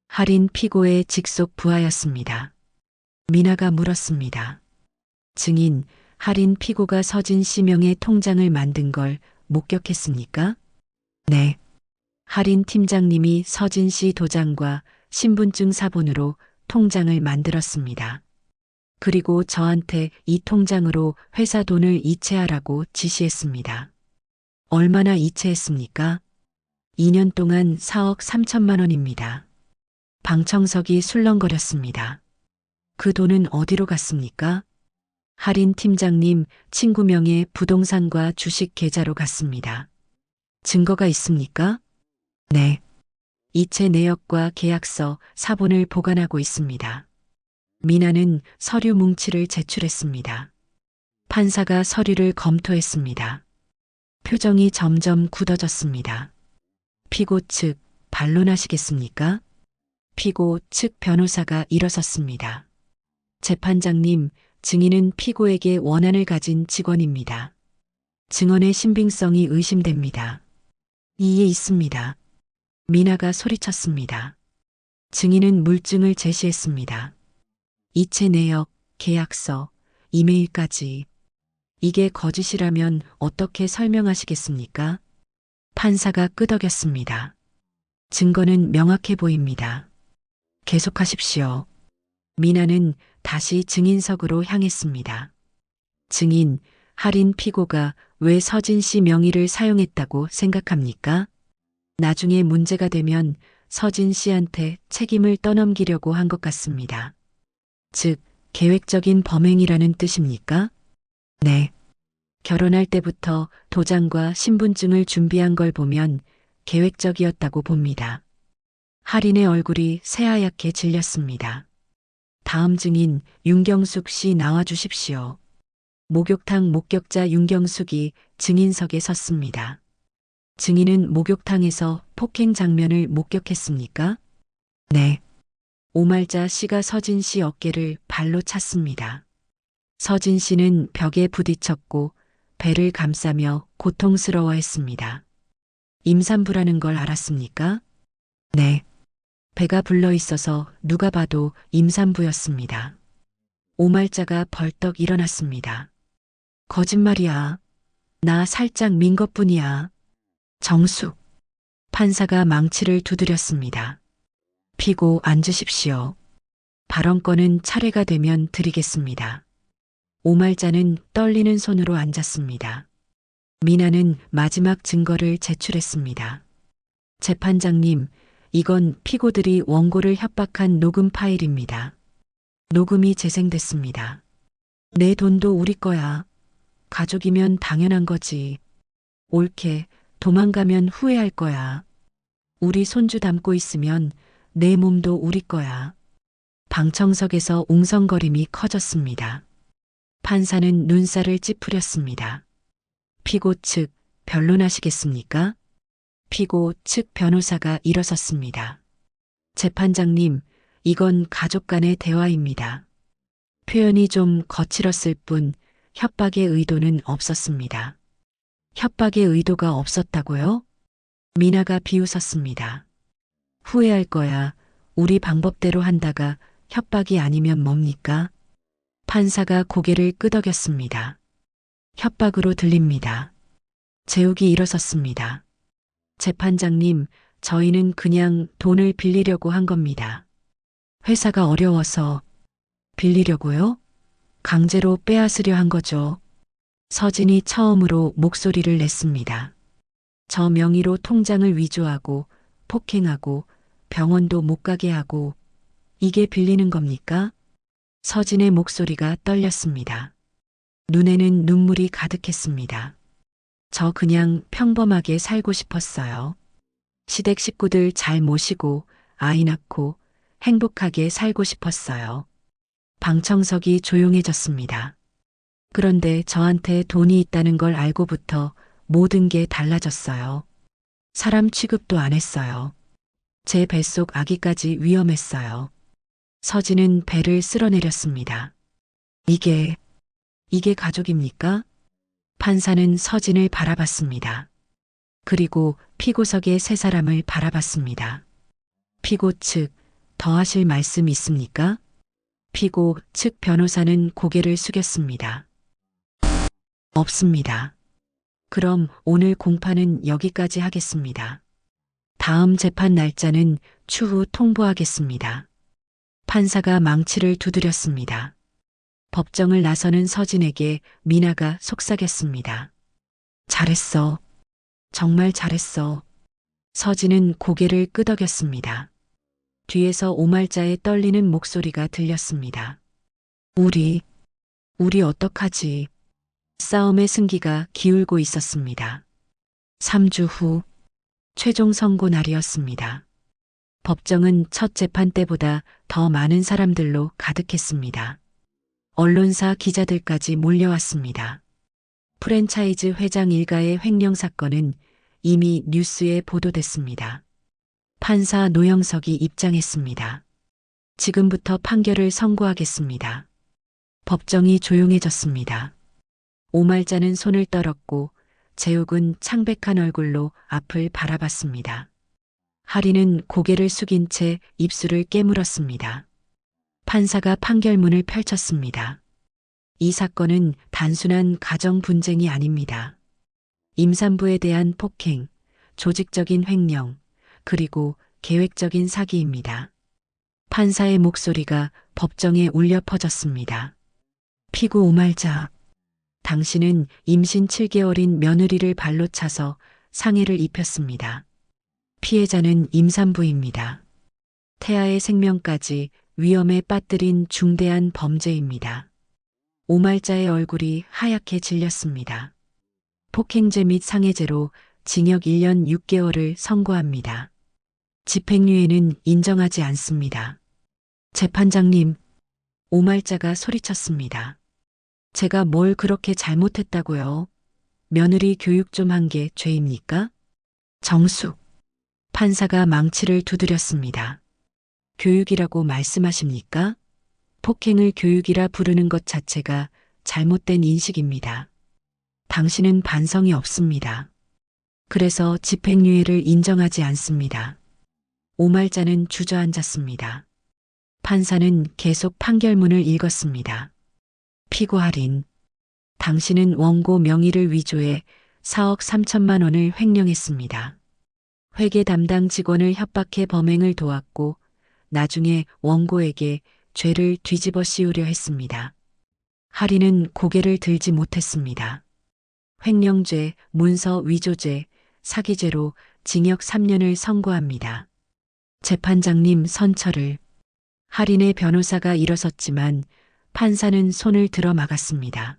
할인 피고의 직속 부하였습니다. 미나가 물었습니다. 증인, 할인 피고가 서진 씨 명의 통장을 만든 걸 목격했습니까? 네. 할인 팀장님이 서진 씨 도장과 신분증 사본으로 통장을 만들었습니다. 그리고 저한테 이 통장으로 회사 돈을 이체하라고 지시했습니다. 얼마나 이체했습니까? 2년 동안 4억 3천만 원입니다. 방청석이 술렁거렸습니다. 그 돈은 어디로 갔습니까? 할인 팀장님 친구 명의 부동산과 주식 계좌로 갔습니다. 증거가 있습니까? 네. 이체 내역과 계약서, 사본을 보관하고 있습니다. 미나는 서류 뭉치를 제출했습니다. 판사가 서류를 검토했습니다. 표정이 점점 굳어졌습니다. 피고 측, 반론하시겠습니까? 피고 측 변호사가 일어섰습니다. 재판장님, 증인은 피고에게 원한을 가진 직원입니다. 증언의 신빙성이 의심됩니다. 이에 있습니다. 미나가 소리쳤습니다. 증인은 물증을 제시했습니다. 이체 내역, 계약서, 이메일까지. 이게 거짓이라면 어떻게 설명하시겠습니까? 판사가 끄덕였습니다. 증거는 명확해 보입니다. 계속하십시오. 미나는 다시 증인석으로 향했습니다. 증인, 할인 피고가 왜 서진 씨 명의를 사용했다고 생각합니까? 나중에 문제가 되면 서진 씨한테 책임을 떠넘기려고 한 것 같습니다. 즉, 계획적인 범행이라는 뜻입니까? 네. 결혼할 때부터 도장과 신분증을 준비한 걸 보면 계획적이었다고 봅니다. 할인의 얼굴이 새하얗게 질렸습니다. 다음 증인 윤경숙 씨 나와주십시오. 목욕탕 목격자 윤경숙이 증인석에 섰습니다. 증인은 목욕탕에서 폭행 장면을 목격했습니까? 네. 오말자 씨가 서진 씨 어깨를 발로 찼습니다. 서진 씨는 벽에 부딪혔고 배를 감싸며 고통스러워했습니다. 임산부라는 걸 알았습니까? 네. 배가 불러 있어서 누가 봐도 임산부였습니다. 오말자가 벌떡 일어났습니다. 거짓말이야. 나 살짝 민 것뿐이야. 정숙. 판사가 망치를 두드렸습니다. 피고 앉으십시오. 발언권은 차례가 되면 드리겠습니다. 오말자는 떨리는 손으로 앉았습니다. 미나는 마지막 증거를 제출했습니다. 재판장님, 이건 피고들이 원고를 협박한 녹음 파일입니다. 녹음이 재생됐습니다. 내 돈도 우리 거야. 가족이면 당연한 거지. 옳게 도망가면 후회할 거야. 우리 손주 담고 있으면 내 몸도 우리 거야. 방청석에서 웅성거림이 커졌습니다. 판사는 눈살을 찌푸렸습니다. 피고 측 변론하시겠습니까? 피고 측 변호사가 일어섰습니다. 재판장님, 이건 가족 간의 대화입니다. 표현이 좀 거칠었을 뿐 협박의 의도는 없었습니다. 협박의 의도가 없었다고요? 미나가 비웃었습니다. 후회할 거야. 우리 방법대로 한다가 협박이 아니면 뭡니까? 판사가 고개를 끄덕였습니다. 협박으로 들립니다. 재욱이 일어섰습니다. 재판장님, 저희는 그냥 돈을 빌리려고 한 겁니다. 회사가 어려워서. 빌리려고요? 강제로 빼앗으려 한 거죠. 서진이 처음으로 목소리를 냈습니다. 저 명의로 통장을 위조하고 폭행하고 병원도 못 가게 하고 이게 빌리는 겁니까? 서진의 목소리가 떨렸습니다. 눈에는 눈물이 가득했습니다. 저 그냥 평범하게 살고 싶었어요. 시댁 식구들 잘 모시고 아이 낳고 행복하게 살고 싶었어요. 방청석이 조용해졌습니다. 그런데 저한테 돈이 있다는 걸 알고부터 모든 게 달라졌어요. 사람 취급도 안 했어요. 제 뱃속 아기까지 위험했어요. 서진은 배를 쓸어내렸습니다. 이게 가족입니까? 판사는 서진을 바라봤습니다. 그리고 피고석의 세 사람을 바라봤습니다. 피고 측, 더 하실 말씀 있습니까? 피고 측 변호사는 고개를 숙였습니다. 없습니다. 그럼 오늘 공판은 여기까지 하겠습니다. 다음 재판 날짜는 추후 통보하겠습니다. 판사가 망치를 두드렸습니다. 법정을 나서는 서진에게 미나가 속삭였습니다. 잘했어. 정말 잘했어. 서진은 고개를 끄덕였습니다. 뒤에서 오말자의 떨리는 목소리가 들렸습니다. 우리 어떡하지? 싸움의 승기가 기울고 있었습니다. 3주 후 최종 선고 날이었습니다. 법정은 첫 재판 때보다 더 많은 사람들로 가득했습니다. 언론사 기자들까지 몰려왔습니다. 프랜차이즈 회장 일가의 횡령 사건은 이미 뉴스에 보도됐습니다. 판사 노영석이 입장했습니다. 지금부터 판결을 선고하겠습니다. 법정이 조용해졌습니다. 오말자는 손을 떨었고 재욱은 창백한 얼굴로 앞을 바라봤습니다. 하리는 고개를 숙인 채 입술을 깨물었습니다. 판사가 판결문을 펼쳤습니다. 이 사건은 단순한 가정 분쟁이 아닙니다. 임산부에 대한 폭행, 조직적인 횡령, 그리고 계획적인 사기입니다. 판사의 목소리가 법정에 울려 퍼졌습니다. 피고 오말자, 당신은 임신 7개월인 며느리를 발로 차서 상해를 입혔습니다. 피해자는 임산부입니다. 태아의 생명까지 위험에 빠뜨린 중대한 범죄입니다. 오말자의 얼굴이 하얗게 질렸습니다. 폭행죄 및 상해죄로 징역 1년 6개월을 선고합니다. 집행유예는 인정하지 않습니다. 재판장님, 오말자가 소리쳤습니다. 제가 뭘 그렇게 잘못했다고요? 며느리 교육 좀 한 게 죄입니까? 정숙. 판사가 망치를 두드렸습니다. 교육이라고 말씀하십니까? 폭행을 교육이라 부르는 것 자체가 잘못된 인식입니다. 당신은 반성이 없습니다. 그래서 집행유예를 인정하지 않습니다. 오말자는 주저앉았습니다. 판사는 계속 판결문을 읽었습니다. 피고 할인. 당신은 원고 명의를 위조해 4억 3천만 원을 횡령했습니다. 회계 담당 직원을 협박해 범행을 도왔고 나중에 원고에게 죄를 뒤집어 씌우려 했습니다. 할인은 고개를 들지 못했습니다. 횡령죄, 문서 위조죄, 사기죄로 징역 3년을 선고합니다. 재판장님 선처를. 할인의 변호사가 일어섰지만 판사는 손을 들어 막았습니다.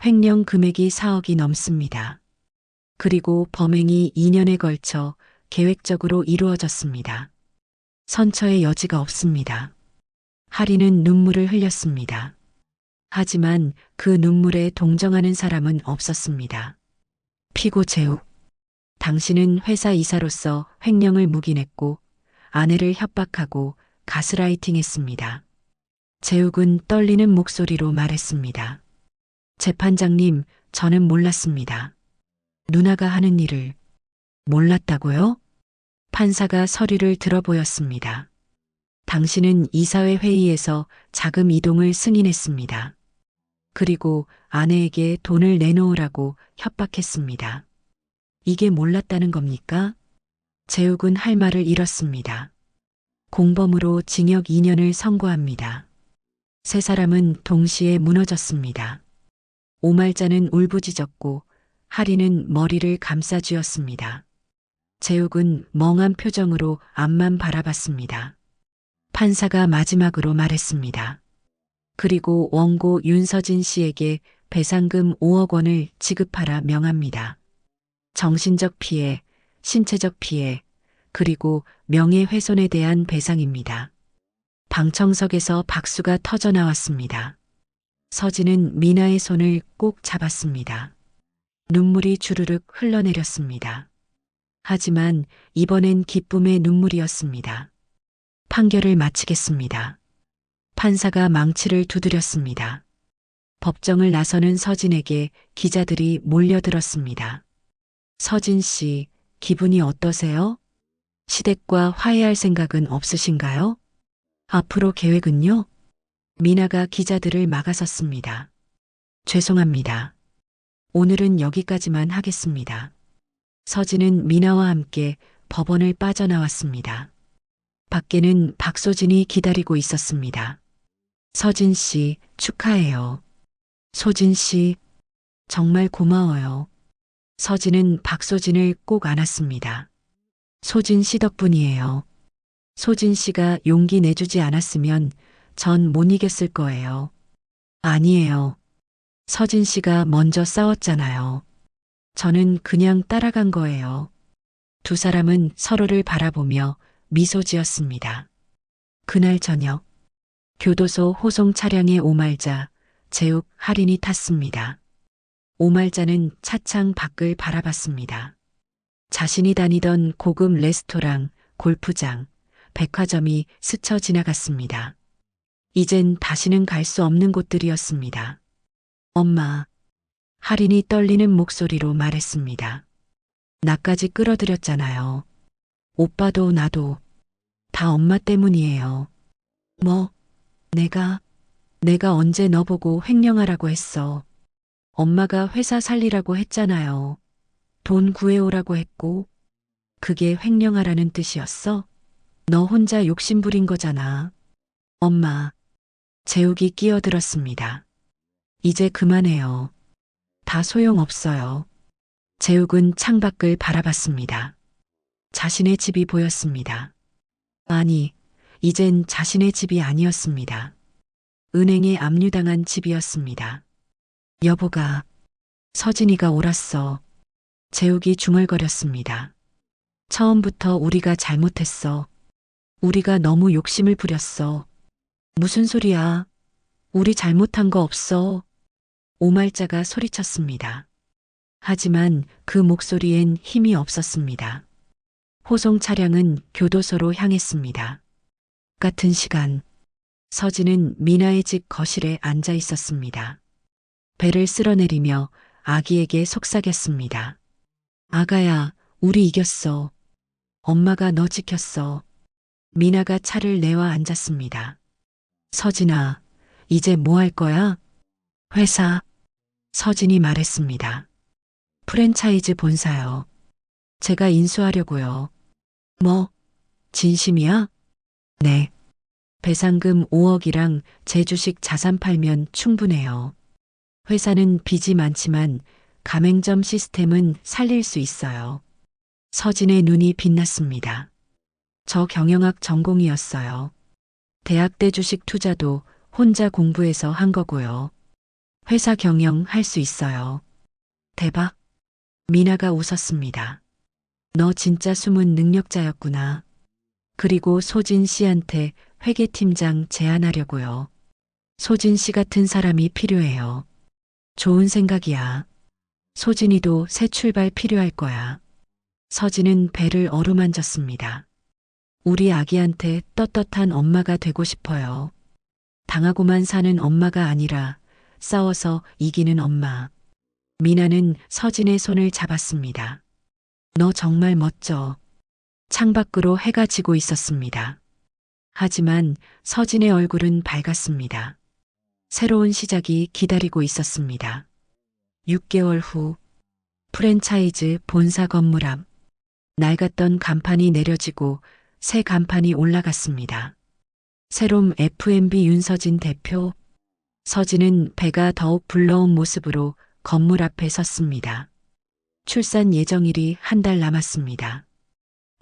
횡령 금액이 4억이 넘습니다. 그리고 범행이 2년에 걸쳐 계획적으로 이루어졌습니다. 선처의 여지가 없습니다. 할인은 눈물을 흘렸습니다. 하지만 그 눈물에 동정하는 사람은 없었습니다. 피고 재욱. 당신은 회사 이사로서 횡령을 묵인했고 아내를 협박하고 가스라이팅했습니다. 재욱은 떨리는 목소리로 말했습니다. 재판장님, 저는 몰랐습니다. 누나가 하는 일을 몰랐다고요? 판사가 서류를 들어보였습니다. 당신은 이사회 회의에서 자금 이동을 승인했습니다. 그리고 아내에게 돈을 내놓으라고 협박했습니다. 이게 몰랐다는 겁니까? 재욱은 할 말을 잃었습니다. 공범으로 징역 2년을 선고합니다. 세 사람은 동시에 무너졌습니다. 오말자는 울부짖었고 하리는 머리를 감싸쥐었습니다. 재욱은 멍한 표정으로 앞만 바라봤습니다. 판사가 마지막으로 말했습니다. 그리고 원고 윤서진 씨에게 배상금 5억 원을 지급하라 명합니다. 정신적 피해, 신체적 피해, 그리고 명예훼손에 대한 배상입니다. 방청석에서 박수가 터져 나왔습니다. 서진은 미나의 손을 꼭 잡았습니다. 눈물이 주르륵 흘러내렸습니다. 하지만 이번엔 기쁨의 눈물이었습니다. 판결을 마치겠습니다. 판사가 망치를 두드렸습니다. 법정을 나서는 서진에게 기자들이 몰려들었습니다. 서진 씨, 기분이 어떠세요? 시댁과 화해할 생각은 없으신가요? 앞으로 계획은요? 미나가 기자들을 막아섰습니다. 죄송합니다. 오늘은 여기까지만 하겠습니다. 서진은 미나와 함께 법원을 빠져나왔습니다. 밖에는 박소진이 기다리고 있었습니다. 서진 씨, 축하해요. 소진 씨, 정말 고마워요. 서진은 박소진을 꼭 안았습니다. 소진 씨 덕분이에요. 소진 씨가 용기 내주지 않았으면 전 못 이겼을 거예요. 아니에요. 서진 씨가 먼저 싸웠잖아요. 저는 그냥 따라간 거예요. 두 사람은 서로를 바라보며 미소 지었습니다. 그날 저녁, 교도소 호송 차량에 오말자, 재욱, 할인이 탔습니다. 오말자는 차창 밖을 바라봤습니다. 자신이 다니던 고급 레스토랑, 골프장, 백화점이 스쳐 지나갔습니다. 이젠 다시는 갈 수 없는 곳들이었습니다. 엄마, 할인이 떨리는 목소리로 말했습니다. 나까지 끌어들였잖아요. 오빠도 나도 다 엄마 때문이에요. 뭐, 내가 언제 너 보고 횡령하라고 했어. 엄마가 회사 살리라고 했잖아요. 돈 구해오라고 했고, 그게 횡령하라는 뜻이었어? 너 혼자 욕심부린 거잖아. 엄마, 재욱이 끼어들었습니다. 이제 그만해요. 다 소용없어요. 재욱은 창밖을 바라봤습니다. 자신의 집이 보였습니다. 아니, 이젠 자신의 집이 아니었습니다. 은행에 압류당한 집이었습니다. 여보가, 서진이가 옳았어. 재욱이 중얼거렸습니다. 처음부터 우리가 잘못했어. 우리가 너무 욕심을 부렸어. 무슨 소리야. 우리 잘못한 거 없어. 오말자가 소리쳤습니다. 하지만 그 목소리엔 힘이 없었습니다. 호송 차량은 교도소로 향했습니다. 같은 시간, 서진은 미나의 집 거실에 앉아 있었습니다. 배를 쓸어내리며 아기에게 속삭였습니다. 아가야, 우리 이겼어. 엄마가 너 지켰어. 미나가 차를 내와 앉았습니다. 서진아, 이제 뭐 할 거야? 회사. 서진이 말했습니다. 프랜차이즈 본사요. 제가 인수하려고요. 뭐, 진심이야? 네. 배상금 5억이랑 제 주식 자산 팔면 충분해요. 회사는 빚이 많지만 가맹점 시스템은 살릴 수 있어요. 서진의 눈이 빛났습니다. 저 경영학 전공이었어요. 대학 때 주식 투자도 혼자 공부해서 한 거고요. 회사 경영 할 수 있어요. 대박. 미나가 웃었습니다. 너 진짜 숨은 능력자였구나. 그리고 소진 씨한테 회계팀장 제안하려고요. 소진 씨 같은 사람이 필요해요. 좋은 생각이야. 소진이도 새 출발 필요할 거야. 서진은 배를 어루만졌습니다. 우리 아기한테 떳떳한 엄마가 되고 싶어요. 당하고만 사는 엄마가 아니라 싸워서 이기는 엄마. 미나는 서진의 손을 잡았습니다. 너 정말 멋져. 창밖으로 해가 지고 있었습니다. 하지만 서진의 얼굴은 밝았습니다. 새로운 시작이 기다리고 있었습니다. 6개월 후 프랜차이즈 본사 건물 앞 낡았던 간판이 내려지고 새 간판이 올라갔습니다. 새롬 F&B 윤서진 대표. 서진은 배가 더욱 불러온 모습으로 건물 앞에 섰습니다. 출산 예정일이 한 달 남았습니다.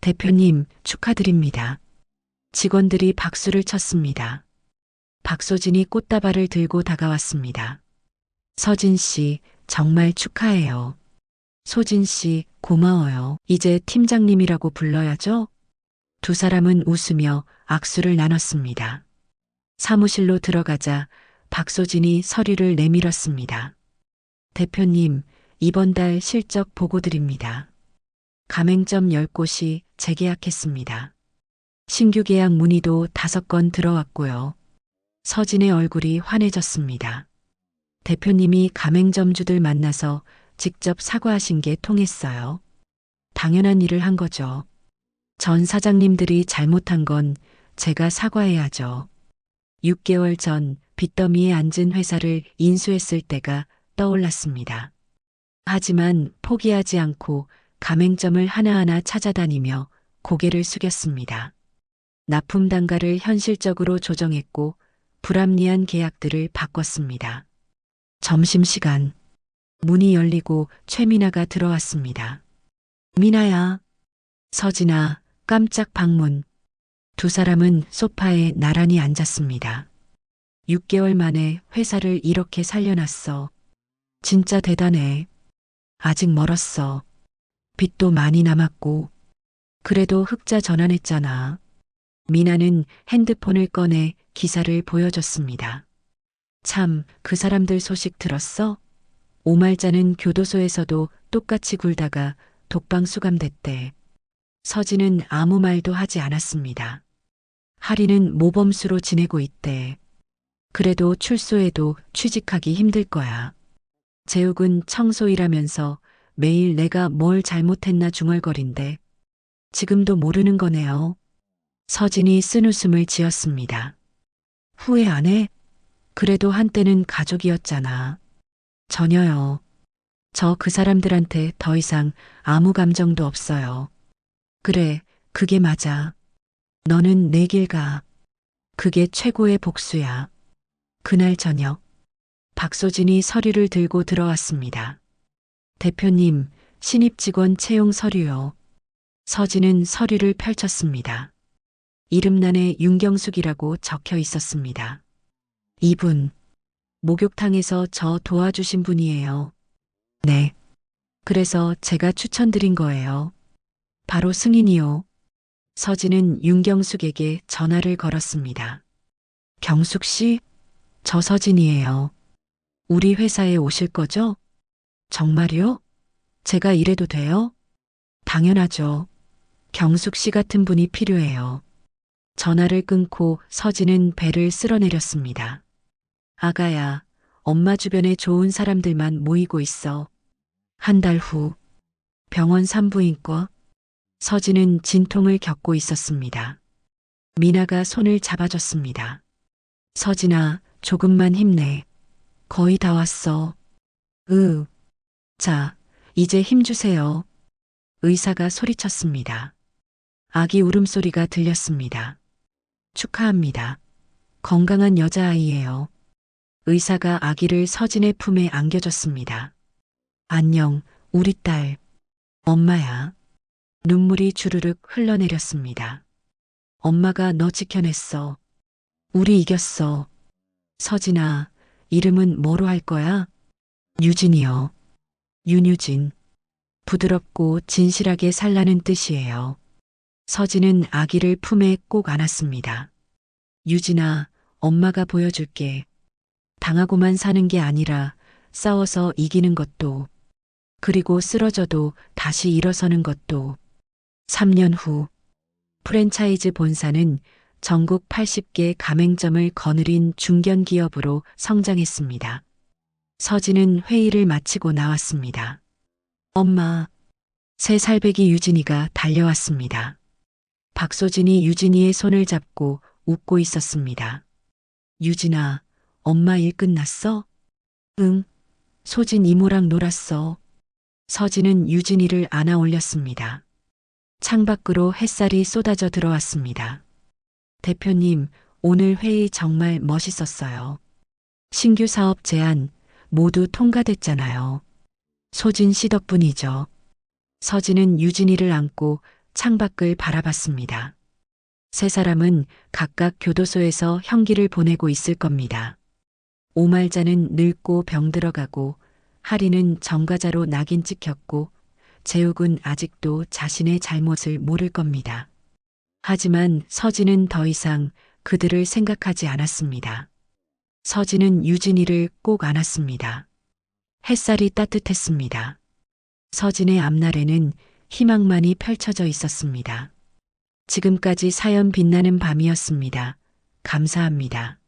대표님, 축하드립니다. 직원들이 박수를 쳤습니다. 박소진이 꽃다발을 들고 다가왔습니다. 서진 씨, 정말 축하해요. 소진 씨, 고마워요. 이제 팀장님이라고 불러야죠? 두 사람은 웃으며 악수를 나눴습니다. 사무실로 들어가자 박소진이 서류를 내밀었습니다. 대표님, 이번 달 실적 보고 드립니다. 가맹점 10곳이 재계약했습니다. 신규 계약 문의도 5건 들어왔고요. 서진의 얼굴이 환해졌습니다. 대표님이 가맹점주들 만나서 직접 사과하신 게 통했어요. 당연한 일을 한 거죠. 전 사장님들이 잘못한 건 제가 사과해야죠. 6개월 전 빚더미에 앉은 회사를 인수했을 때가 떠올랐습니다. 하지만 포기하지 않고 가맹점을 하나하나 찾아다니며 고개를 숙였습니다. 납품 단가를 현실적으로 조정했고 불합리한 계약들을 바꿨습니다. 점심시간 문이 열리고 최미나가 들어왔습니다. 미나야. 서진아, 깜짝 방문. 두 사람은 소파에 나란히 앉았습니다. 6개월 만에 회사를 이렇게 살려놨어. 진짜 대단해. 아직 멀었어. 빚도 많이 남았고. 그래도 흑자 전환했잖아. 미나는 핸드폰을 꺼내 기사를 보여줬습니다. 참, 그 사람들 소식 들었어? 오말자는 교도소에서도 똑같이 굴다가 독방 수감됐대. 서진은 아무 말도 하지 않았습니다. 하리는 모범수로 지내고 있대. 그래도 출소해도 취직하기 힘들 거야. 재욱은 청소일하면서 매일 내가 뭘 잘못했나 중얼거린대. 지금도 모르는 거네요. 서진이 쓴웃음을 지었습니다. 후회 안 해? 그래도 한때는 가족이었잖아. 전혀요. 저 그 사람들한테 더 이상 아무 감정도 없어요. 그래, 그게 맞아. 너는 내 길 가. 그게 최고의 복수야. 그날 저녁, 박소진이 서류를 들고 들어왔습니다. 대표님, 신입 직원 채용 서류요. 서진은 서류를 펼쳤습니다. 이름란에 윤경숙이라고 적혀 있었습니다. 이분, 목욕탕에서 저 도와주신 분이에요. 네. 그래서 제가 추천드린 거예요. 바로 승인이요. 서진은 윤경숙에게 전화를 걸었습니다. 경숙 씨, 저 서진이에요. 우리 회사에 오실 거죠? 정말요? 제가 일해도 돼요? 당연하죠. 경숙 씨 같은 분이 필요해요. 전화를 끊고 서진은 배를 쓸어내렸습니다. 아가야, 엄마 주변에 좋은 사람들만 모이고 있어. 한 달 후, 병원 산부인과. 서진은 진통을 겪고 있었습니다. 미나가 손을 잡아줬습니다. 서진아, 조금만 힘내. 거의 다 왔어. 자, 이제 힘주세요. 의사가 소리쳤습니다. 아기 울음소리가 들렸습니다. 축하합니다. 건강한 여자아이예요. 의사가 아기를 서진의 품에 안겨줬습니다. 안녕, 우리 딸. 엄마야. 눈물이 주르륵 흘러내렸습니다. 엄마가 너 지켜냈어. 우리 이겼어. 서진아, 이름은 뭐로 할 거야? 유진이요. 윤유진. 부드럽고 진실하게 살라는 뜻이에요. 서진은 아기를 품에 꼭 안았습니다. 유진아, 엄마가 보여줄게. 당하고만 사는 게 아니라 싸워서 이기는 것도, 그리고 쓰러져도 다시 일어서는 것도. 3년 후, 프랜차이즈 본사는 전국 80개 가맹점을 거느린 중견기업으로 성장했습니다. 서진은 회의를 마치고 나왔습니다. 엄마, 새 살배기 유진이가 달려왔습니다. 박소진이 유진이의 손을 잡고 웃고 있었습니다. 유진아, 엄마 일 끝났어? 응, 소진 이모랑 놀았어. 서진은 유진이를 안아 올렸습니다. 창밖으로 햇살이 쏟아져 들어왔습니다. 대표님, 오늘 회의 정말 멋있었어요. 신규 사업 제안 모두 통과됐잖아요. 소진 씨 덕분이죠. 서진은 유진이를 안고 창밖을 바라봤습니다. 세 사람은 각각 교도소에서 형기를 보내고 있을 겁니다. 오말자는 늙고 병들어가고, 하리는 정과자로 낙인 찍혔고, 재욱은 아직도 자신의 잘못을 모를 겁니다. 하지만 서진은 더 이상 그들을 생각하지 않았습니다. 서진은 유진이를 꼭 안았습니다. 햇살이 따뜻했습니다. 서진의 앞날에는 희망만이 펼쳐져 있었습니다. 지금까지 사연 빛나는 밤이었습니다. 감사합니다.